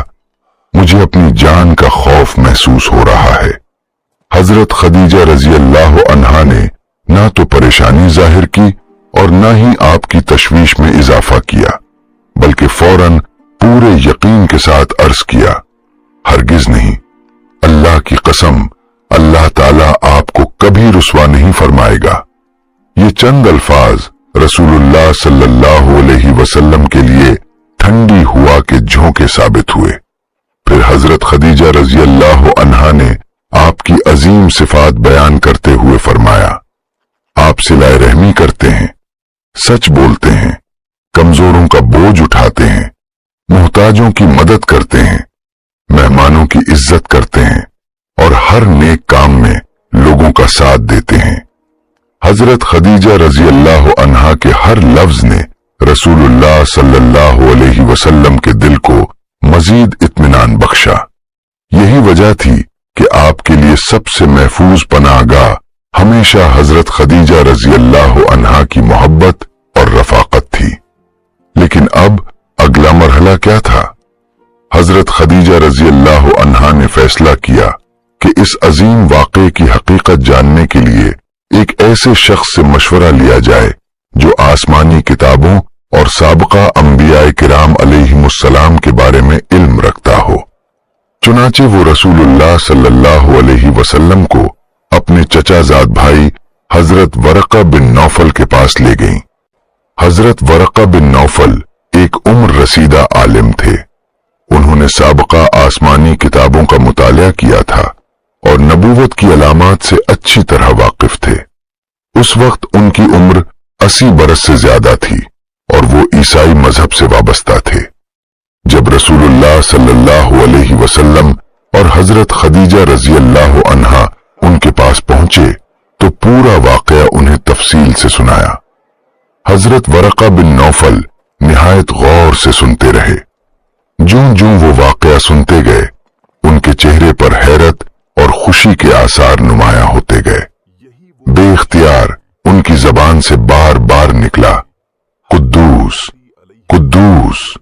मुझे अपनी जान का खौफ महसूस हो रहा है। हजरत खदीजा रजी अल्लाह अन्हा ने ना तो परेशानी जाहिर की और ना ही आपकी तशवीश में इजाफा किया, बल्कि फौरन पूरे यकीन के साथ अर्ज किया, हरगिज नहीं, अल्लाह की कसम, अल्लाह ताला आपको कभी रुस्वा नहीं फरमाएगा। ये चंद अल्फाज रसूलुल्लाह सल्लल्लाहु अलैहि वसल्लम के लिए ठंडी हुआ के झोंके साबित हुए। फिर हजरत खदीजा रजी अल्लाह अन्हा ने आपकी अजीम सिफात बयान करते हुए फरमाया, आप सिलाए रहमी करते हैं, सच बोलते हैं, कमजोरों का बोझ उठाते हैं, मोहताजों की मदद करते हैं, मेहमानों की इज्जत करते हैं और हर नेक काम में लोगों का साथ देते हैं। हजरत खदीजा रजी अल्लाह अन्हा के हर लफ्ज ने रसूलुल्लाह सल्लल्लाहु अलैहि वसल्लम के दिल को मजीद इत्मीनान बख्शा। यही वजह थी कि आपके लिए सबसे महफूज पनाहगाह हमेशा हजरत खदीजा रजी अल्लाह अन्हा की मोहब्बत और रफाकत थी। लेकिन अब अगला मरहला क्या था? हजरत खदीजा रजी अल्लाह अन्हा ने फैसला किया कि इस अजीम वाक़े की हकीकत जानने के लिए एक ऐसे शख्स से मशवरा लिया जाए जो आसमानी किताबों और साबका अंबियाए किराम अलैहिमुस्सलाम के बारे में इल्म रखता हो। चुनाचे वो रसूलुल्लाह सल्लल्लाहु अलैहि वसल्लम को अपने चचाजाद भाई हजरत वरक़ा बिन नौफल के पास ले गईं। हजरत वरक़ा बिन नौफल एक उम्र रसीदा आलिम थे। उन्होंने साबका आसमानी किताबों का मुतालिया किया था और नबूवत की अलामात से अच्छी तरह वाकिफ थे। उस वक्त उनकी उम्र 80 बरस से ज्यादा थी और वो ईसाई मजहब से वाबस्ता थे। जब रसूलुल्लाह सल्लल्लाहु अलैहि वसल्लम और हजरत खदीजा रजी अल्लाह अन्हा उनके पास पहुंचे तो पूरा वाकया उन्हें तफसील से सुनाया। हजरत वरक़ा बिन नौफल निहायत गौर से सुनते रहे। जूं जूं वो वाकया सुनते गए, उनके चेहरे पर हैरत और खुशी के आसार नुमाया होते गए। बेख्तियार उनकी जबान से बार बार निकला, कुद्दूस कुद्दूस।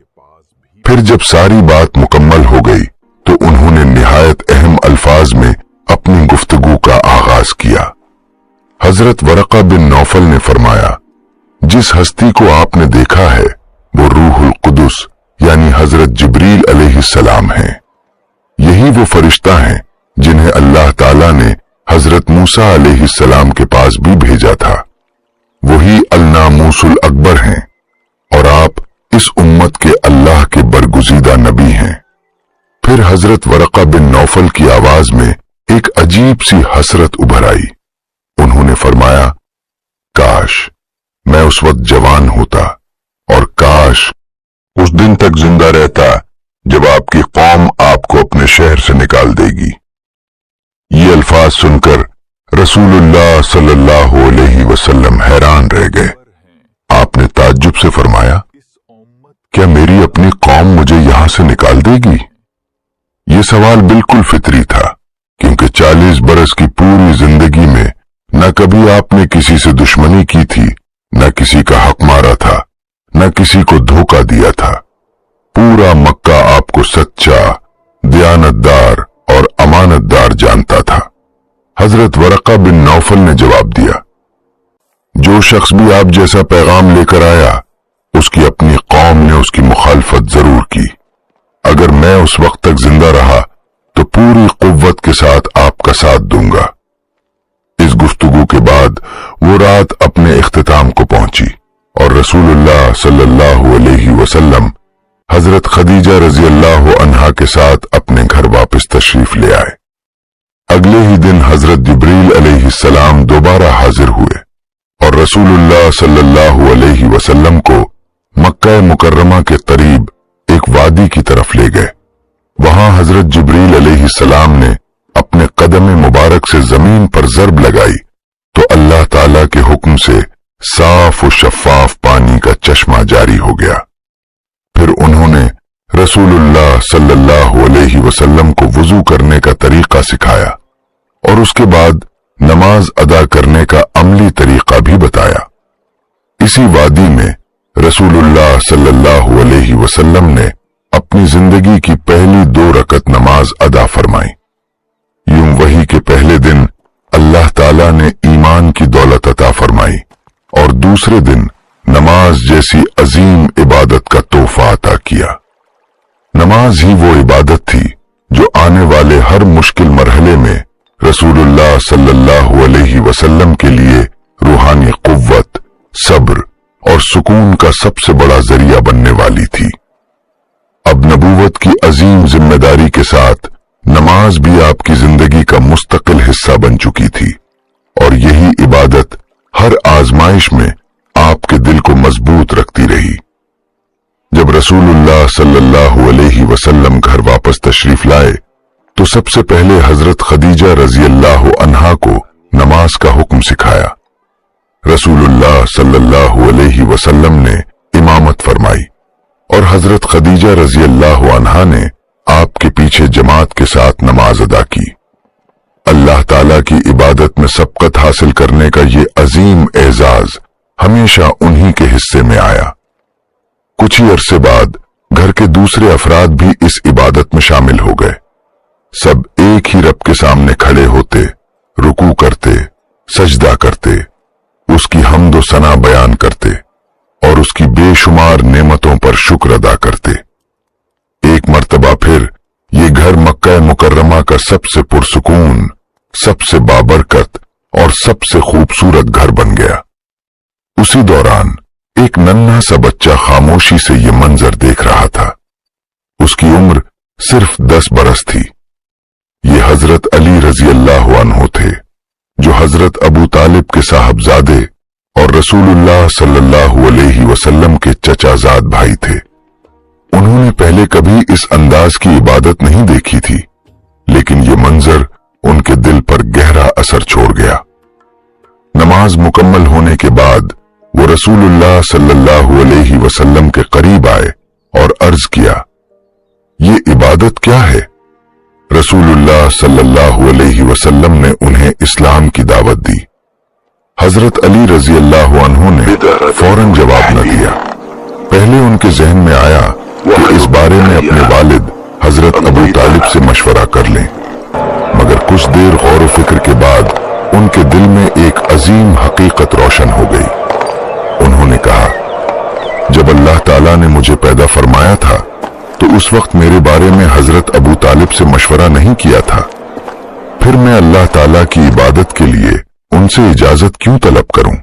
फिर जब सारी बात मुकम्मल हो गई तो उन्होंने निहायत अहम अल्फाज में अपनी गुफ्तगू का आगाज किया। हजरत वरक़ा बिन नौफल ने फरमाया, जिस हस्ती को आपने देखा है वो रूहुल कुदुस यानी हजरत जिब्रील अलैहिस्सलाम हैं। यही वो फरिश्ता हैं जिन्हें अल्लाह ताला ने हजरत मूसा अलैहिस्सलाम के पास भी भेजा था। वही अल-नामूसुल अकबर हैं और आप इस उम्मत के अल्लाह के बरगुज़ीदा नबी हैं। फिर हजरत वरक़ा बिन नौफल की आवाज में एक अजीब सी हसरत उभर आई। उन्होंने फरमाया, काश मैं उस वक्त जवान होता और काश उस दिन तक जिंदा रहता जब आपकी कौम आपको अपने शहर से निकाल देगी। ये अल्फाज सुनकर रसूलुल्लाह सल्लल्लाहु अलैहि वसल्लम हैरान रह गए। आपने ताज्जुब से फरमाया, क्या मेरी अपनी कौम मुझे यहां से निकाल देगी? ये सवाल बिल्कुल फितरी था, क्योंकि 40 बरस की पूरी जिंदगी में न कभी आपने किसी से दुश्मनी की थी, न किसी का हक मारा था, न किसी को धोखा दिया था। पूरा मक्का आपको सच्चा, दयानतदार और अमानतदार जानता था। हजरत वरक़ा बिन नौफल ने जवाब दिया, जो शख्स भी आप जैसा पैगाम लेकर आया, उसकी अपनी कौम ने उसकी मुखालफत जरूर की। अगर मैं उस वक्त तक जिंदा रहा तो पूरी कुव्वत के साथ आपका साथ दूंगा। इस गुफ्तगू के बाद वो रात अपने इख्तिताम को पहुंची और रसूलुल्लाह सल्लल्लाहु अलैहि वसल्लम हजरत खदीजा रजी अल्लाह अन्हा के साथ अपने घर वापस तशरीफ ले आए। अगले ही दिन हजरत जिब्रील अलैहिस्सलाम दोबारा हाजिर हुए और रसूलुल्लाह सल्लल्लाहु अलैहि वसल्लम को मक्का मुकर्रमा के करीब एक वादी की तरफ ले गए। वहां हजरत जिब्रील अलैहिस्सलाम ने अपने कदम मुबारक से जमीन पर ज़रब लगाई तो अल्लाह ताला के हुक्म से साफ और शफाफ पानी का चश्मा जारी हो गया। फिर उन्होंने रसूलुल्लाह सल्लल्लाहु अलैहि वसल्लम को वुजू करने का तरीका सिखाया और उसके बाद नमाज अदा करने का अमली तरीका भी बताया। इसी वादी में रसूलुल्लाह सल्लल्लाहु अलैहि वसल्लम ने अपनी जिंदगी की पहली 2 रकत नमाज अदा फरमाई। यूं वही के पहले दिन अल्लाह ताला ने ईमान की दौलत अता फरमाई और दूसरे दिन नमाज जैसी अजीम इबादत का तोहफा अता किया। नमाज ही वो इबादत थी जो आने वाले हर मुश्किल मरहले में रसूलुल्लाह सल्लल्लाहु अलैहि वसल्लम के लिए रूहानी कुव्वत, सब्र और सुकून का सबसे बड़ा जरिया बनने वाली थी। अब नबूवत की अजीम जिम्मेदारी के साथ नमाज भी आपकी जिंदगी का मुस्तकिल हिस्सा बन चुकी थी और यही इबादत हर आजमाइश में आपके दिल को मजबूत रखती रही। जब रसूलुल्लाह सल्लल्लाहु अलैहि वसल्लम घर वापस तशरीफ लाए तो सबसे पहले हजरत खदीजा रजी अल्लाह अन्हा को नमाज का हुक्म सिखाया। रसूलुल्लाह सल्लल्लाहु अलैहि वसल्लम ने इमामत फरमाई और हजरत खदीजा रजी अल्लाह अन्हा ने आपके पीछे जमात के साथ नमाज अदा की। अल्लाह ताला की इबादत में सबकत हासिल करने का ये अजीम एजाज हमेशा उन्हीं के हिस्से में आया। कुछ ही अरसे बाद घर के दूसरे अफराद भी इस इबादत में शामिल हो गए। सब एक ही रब के सामने खड़े होते, रुकू करते, सजदा करते, उसकी हम्द व सना बयान करते और उसकी बेशुमार नेमतों पर शुक्र अदा करते। एक मर्तबा फिर ये घर मक्का मुकर्रमा का सबसे पुरसुकून, सबसे बाबरकत और सबसे खूबसूरत घर बन गया। उसी दौरान एक नन्हा सा बच्चा खामोशी से ये मंजर देख रहा था। उसकी उम्र सिर्फ 10 बरस थी। ये हजरत अली रजी अल्लाह अन्हु थे, जो हजरत अबू तालिब के साहबजादे और रसूलुल्लाह सल्लल्लाहु अलैहि वसल्लम के चचाजाद भाई थे। उन्होंने पहले कभी इस अंदाज की इबादत नहीं देखी थी, लेकिन ये मंजर उनके दिल पर गहरा असर छोड़ गया। नमाज मुकम्मल होने के बाद वो रसूलुल्लाह सल्लल्लाहु अलैहि वसल्लम के करीब आए और अर्ज किया, ये इबादत क्या है? रसूलुल्लाह सल्लल्लाहु अलैहि वसल्लम ने उन्हें इस्लाम की दावत दी। हजरत अली रजी अल्लाह अन्हु ने फौरन जवाब न दिया। पहले उनके जहन में आया कि इस बारे में अपने वालिद हजरत अबू तालिब से मशवरा कर लें, मगर कुछ देर गौर व फिक्र के बाद उनके दिल में एक अजीम हकीकत रोशन हो गई। उन्होंने कहा, जब अल्लाह ताला ने मुझे पैदा फरमाया था तो उस वक्त मेरे बारे में हजरत अबू तालिब से मशवरा नहीं किया था। फिर मैं अल्लाह ताला की इबादत के लिए उनसे इजाजत क्यों तलब करूं?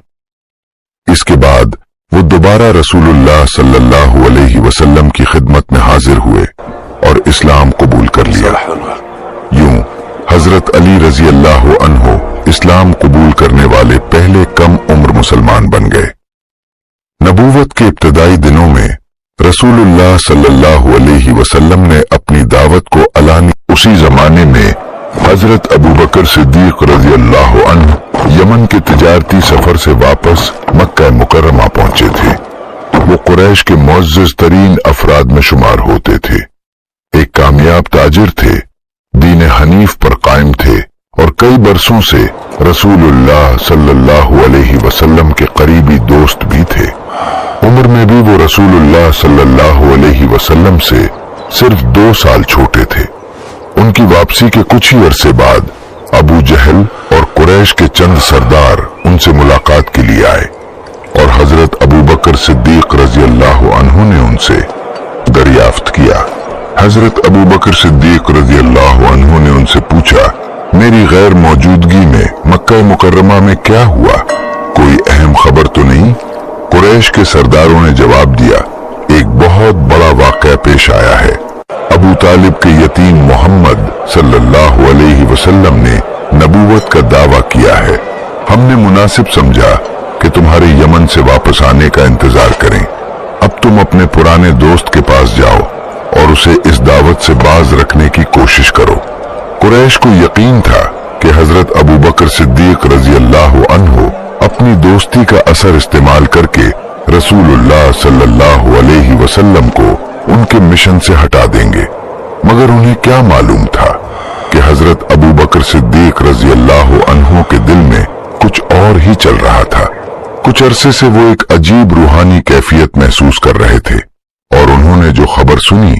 इसके बाद वो दोबारा रसूलुल्लाह सल्लल्लाहु अलैहि वसल्लम की खिदमत में हाजिर हुए और इस्लाम कबूल कर लिया। यूं हजरत अली रजी अल्लाह अन्हु इस्लाम कबूल करने वाले पहले कम उम्र मुसलमान बन गए। नबूवत के इब्तदाई दिनों में रसूलुल्लाह सल्लल्लाहु अलैहि वसल्लम ने अपनी दावत को अलानी उसी जमाने में हजरत अबू बकर सिद्दीक रजी अल्लाह अन्हु यमन के तिजारती सफर से वापस मक्का मुकर्रमा पहुंचे थे। वो कुरैश के मुअज़्ज़ज़ तरीन अफराद में शुमार होते थे। एक कामयाब ताजिर थे, दीन हनीफ पर कायम थे और कई बरसों से रसूलुल्लाह सल्लल्लाहु अलैहि वसल्लम के करीबी दोस्त भी थे। उम्र में भी वो रसूलुल्लाह सल्लल्लाहु अलैहि वसल्लम से सिर्फ 2 साल छोटे थे। उनकी वापसी के कुछ ही अरसे बाद अबू जहल और कुरैश के चंद सरदार उनसे मुलाकात के लिए आए और हजरत अबू बकर सिद्दीक रजी अल्लाह अन्हु ने उनसे दरियाफ्त किया। हजरत अबू बकर सिद्दीक रजी अल्लाह अन्हु ने उनसे पूछा, मेरी गैर मौजूदगी में मक्का मुकर्रमा में क्या हुआ? कोई अहम खबर तो नहीं? कुरैश के सरदारों ने जवाब दिया, एक बहुत बड़ा वाक़या पेश आया है। अबू तालिब के यतीम मोहम्मद सल्लल्लाहु अलैहि वसल्लम ने नबूवत का दावा किया है। हमने मुनासिब समझा कि तुम्हारे यमन से वापस आने का इंतजार करें। अब तुम अपने पुराने दोस्त के पास जाओ और उसे इस दावत से बाज रखने की कोशिश करो। कुरैश को यकीन था कि हजरत अबू बकर सिद्दीक रजी अल्लाह अन्हु अपनी दोस्ती का असर इस्तेमाल करके रसूलुल्लाह सल्लल्लाहु अलैहि वसल्लम को उनके मिशन से हटा देंगे, मगर उन्हें क्या मालूम था कि हजरत अबू बकर सिद्दीक रजी अल्लाह अन्हु के दिल में कुछ और ही चल रहा था। कुछ अरसे से वो एक अजीब रूहानी कैफियत महसूस कर रहे थे और उन्होंने जो खबर सुनी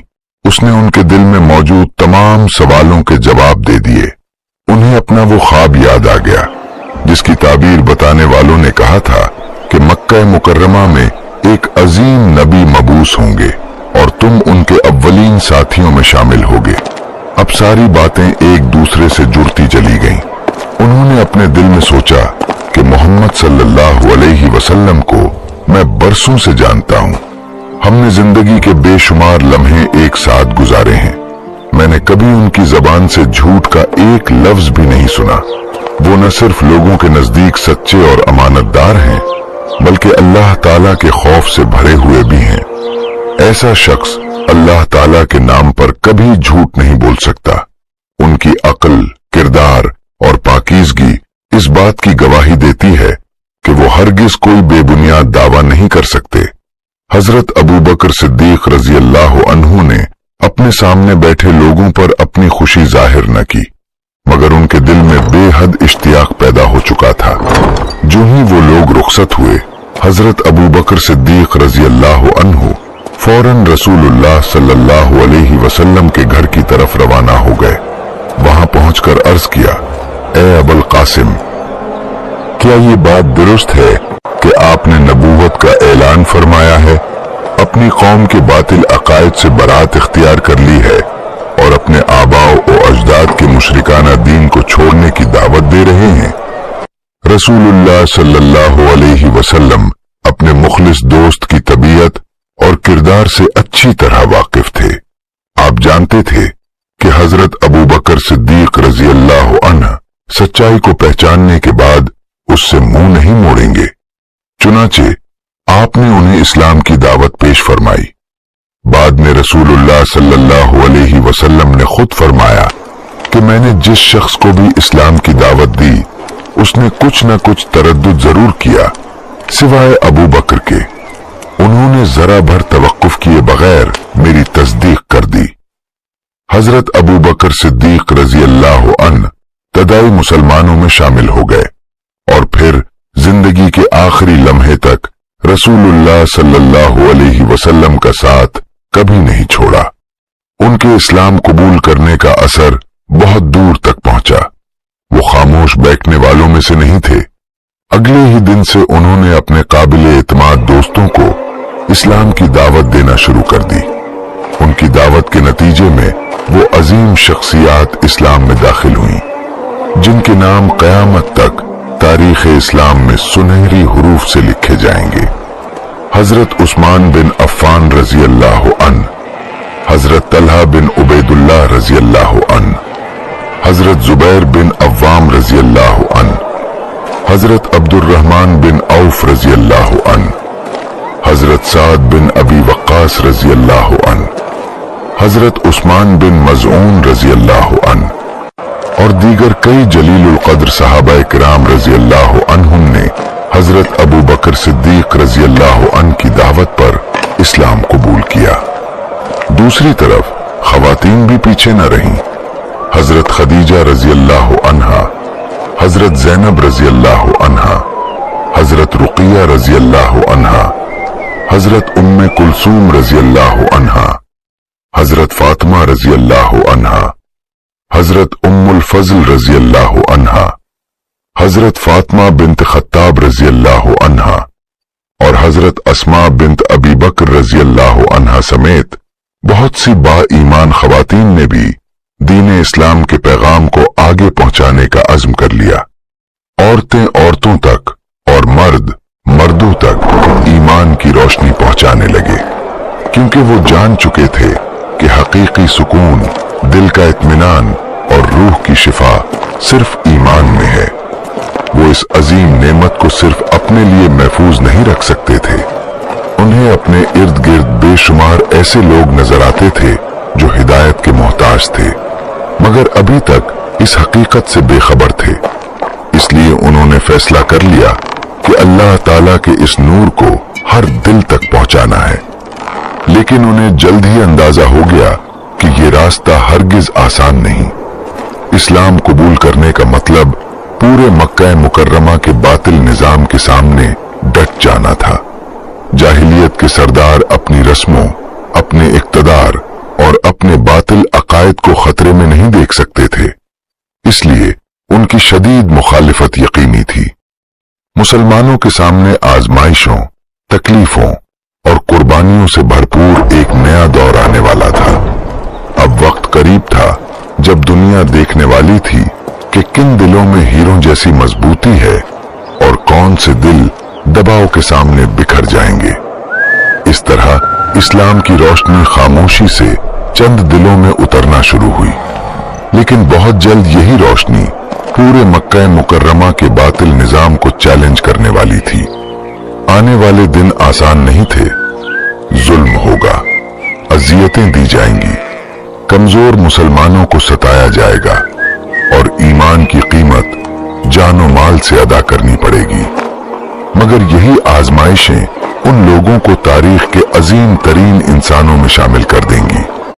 उसने उनके दिल में मौजूद तमाम सवालों के जवाब दे दिए। उन्हें अपना वो ख्वाब याद आ गया जिसकी ताबीर बताने वालों ने कहा था कि मक्का मुकर्रमा में एक अजीम नबी मबूस होंगे और तुम उनके अव्वलीन साथियों में शामिल होगे। अब सारी बातें एक दूसरे से जुड़ती चली गईं। उन्होंने अपने दिल में सोचा कि मोहम्मद सल्लल्लाहु अलैहि वसल्लम को मैं बरसों से जानता हूँ। हमने जिंदगी के बेशुमार लम्हे एक साथ गुजारे हैं। मैंने कभी उनकी जबान से झूठ का एक लफ्ज भी नहीं सुना। वो न सिर्फ लोगों के नजदीक सच्चे और अमानतदार हैं, बल्कि अल्लाह ताला के खौफ से भरे हुए भी हैं। ऐसा शख्स अल्लाह ताला के नाम पर कभी झूठ नहीं बोल सकता। उनकी अक्ल, किरदार और पाकीज़गी इस बात की गवाही देती है कि वो हरगिज कोई बेबुनियाद दावा नहीं कर सकते। हजरत अबू बकर सिद्दीक रजी अल्लाह अन्हु ने अपने सामने बैठे लोगों पर अपनी खुशी जाहिर न की, मगर उनके दिल में बेहद इश्तियाक पैदा हो चुका था। जो ही वो लोग रुखसत हुए, हजरत अबू बकर सिद्दीक रजी अल्लाह अन्हु फौरन रसूलुल्लाह सल्लल्लाहु अलैहि वसल्लम के घर की तरफ रवाना हो गए। वहां पहुंचकर अर्ज किया, ए अबुल कासिम, क्या ये बात दुरुस्त है कि आपने नबूवत का ऐलान फरमाया है, अपनी कौम के बातिल अकायद से बरात इख्तियार कर ली है और अपने आबाओ और अजदाद के मुशरिकाना दीन को छोड़ने की दावत दे रहे हैं? रसूलुल्लाह सल्लल्लाहु अलैहि वसल्लम अपने मुखलिस दोस्त की तबीयत और किरदार से अच्छी तरह वाकिफ थे। आप जानते थे कि हजरत अबू बकर सिद्दीक रजी अल्लाह अन्हु सच्चाई को पहचानने के बाद उससे मुंह नहीं मोड़ेंगे। चुनाचे आपने उन्हें इस्लाम की दावत पेश फरमाई। बाद में रसूलुल्लाह सल्लल्लाहु अलैहि वसल्लम ने खुद फरमाया कि मैंने जिस शख्स को भी इस्लाम की दावत दी उसने कुछ न कुछ तरद्दुद जरूर किया, सिवाय अबू बकर के। उन्होंने जरा भर तवक्कुफ किए बगैर मेरी तस्दीक कर दी। हजरत अबू बकर सिद्दीक रजी अल्लाह अन्हु तदाई मुसलमानों में शामिल हो गए और फिर जिंदगी के आखिरी लम्हे तक रसूलुल्लाह सल्लल्लाहु अलैहि वसल्लम का साथ कभी नहीं छोड़ा। उनके इस्लाम कबूल करने का असर बहुत दूर तक पहुंचा। वो खामोश बैठने वालों में से नहीं थे। अगले ही दिन से उन्होंने अपने काबिले एतमाद दोस्तों को इस्लाम की दावत देना शुरू कर दी। उनकी दावत के नतीजे में वो अजीम शख्सियात इस्लाम में दाखिल हुई, जिनके नाम कयामत तक तारीख इस्लाम में सुनहरी हुरूफ से लिखे जाएंगे। हजरत उस्मान बिन अफ़्फ़ान रजी अल्लाह अन्हु, हजरत तलहा बिन उबैदुल्लाह रजी अल्लाह अन्हु, हजरत जुबैर बिन अव्वाम रजी अल्लाह अन्हु, हजरत अब्दुर्रहमान बिन औफ रजी अल्लाह अन्हु, حضرت سعد بن ابی وقاص رضی اللہ عنہ، حضرت عثمان بن مظعون رضی اللہ عنہ اور دیگر کئی جلیل القدر صحابہ کرام رضی اللہ عنہم نے حضرت ابو بکر صدیق رضی اللہ عنہ کی دعوت پر اسلام قبول کیا۔ دوسری طرف خواتین بھی پیچھے نہ رہیں۔ حضرت خدیجہ رضی اللہ عنہا، حضرت زینب رضی اللہ عنہا، حضرت رقیہ رضی اللہ عنہا، حضرت ام کلثوم رضی اللہ عنہا، حضرت فاطمہ رضی اللہ عنہا، حضرت ام الفضل رضی اللہ عنہا، حضرت فاطمہ بنت خطاب رضی اللہ عنہا اور حضرت اسماء بنت ابی بکر رضی اللہ عنہا سمیت بہت سی با ایمان خواتین نے بھی دین اسلام کے پیغام کو آگے پہنچانے کا عزم کر لیا۔ عورتیں عورتوں تک اور مرد مردوں تک ایمان کی روشنی پہنچانے لگے، کیونکہ وہ جان چکے تھے کہ حقیقی سکون، دل کا اطمینان اور روح کی شفا صرف ایمان میں ہے۔ وہ اس عظیم نعمت کو صرف اپنے لیے محفوظ نہیں رکھ سکتے تھے، انہیں اپنے ارد گرد بے شمار ایسے لوگ نظر آتے تھے جو ہدایت کے محتاج تھے، مگر ابھی تک اس حقیقت سے بے خبر تھے۔ اس لیے انہوں نے فیصلہ کر لیا کہ اللہ تعالیٰ کے اس نور کو ہر دل تک پہنچانا ہے، لیکن انہیں جلد ہی اندازہ ہو گیا کہ یہ راستہ ہرگز آسان نہیں۔ اسلام قبول کرنے کا مطلب پورے مکہ مکرمہ کے باطل نظام کے سامنے ڈٹ جانا تھا۔ جاہلیت کے سردار اپنی رسموں، اپنے اقتدار اور اپنے باطل عقائد کو خطرے میں نہیں دیکھ سکتے تھے، اس لیے ان کی شدید مخالفت یقینی تھی۔ مسلمانوں کے سامنے آزمائشوں، تکلیفوں اور قربانیوں سے بھرپور ایک نیا دور آنے والا تھا۔ اب وقت قریب تھا جب دنیا دیکھنے والی تھی کہ کن دلوں میں ہیروں جیسی مضبوطی ہے اور کون سے دل دباؤ کے سامنے بکھر جائیں گے۔ اس طرح اسلام کی روشنی خاموشی سے چند دلوں میں اترنا شروع ہوئی، لیکن بہت جلد یہی روشنی پورے مکہ مکرمہ کے باطل نظام کو چیلنج کرنے والی تھی۔ آنے والے دن آسان نہیں تھے، ظلم ہوگا، اذیتیں دی جائیں گی، کمزور مسلمانوں کو ستایا جائے گا اور ایمان کی قیمت جان و مال سے ادا کرنی پڑے گی۔ مگر یہی آزمائشیں ان لوگوں کو تاریخ کے عظیم ترین انسانوں میں شامل کر دیں گی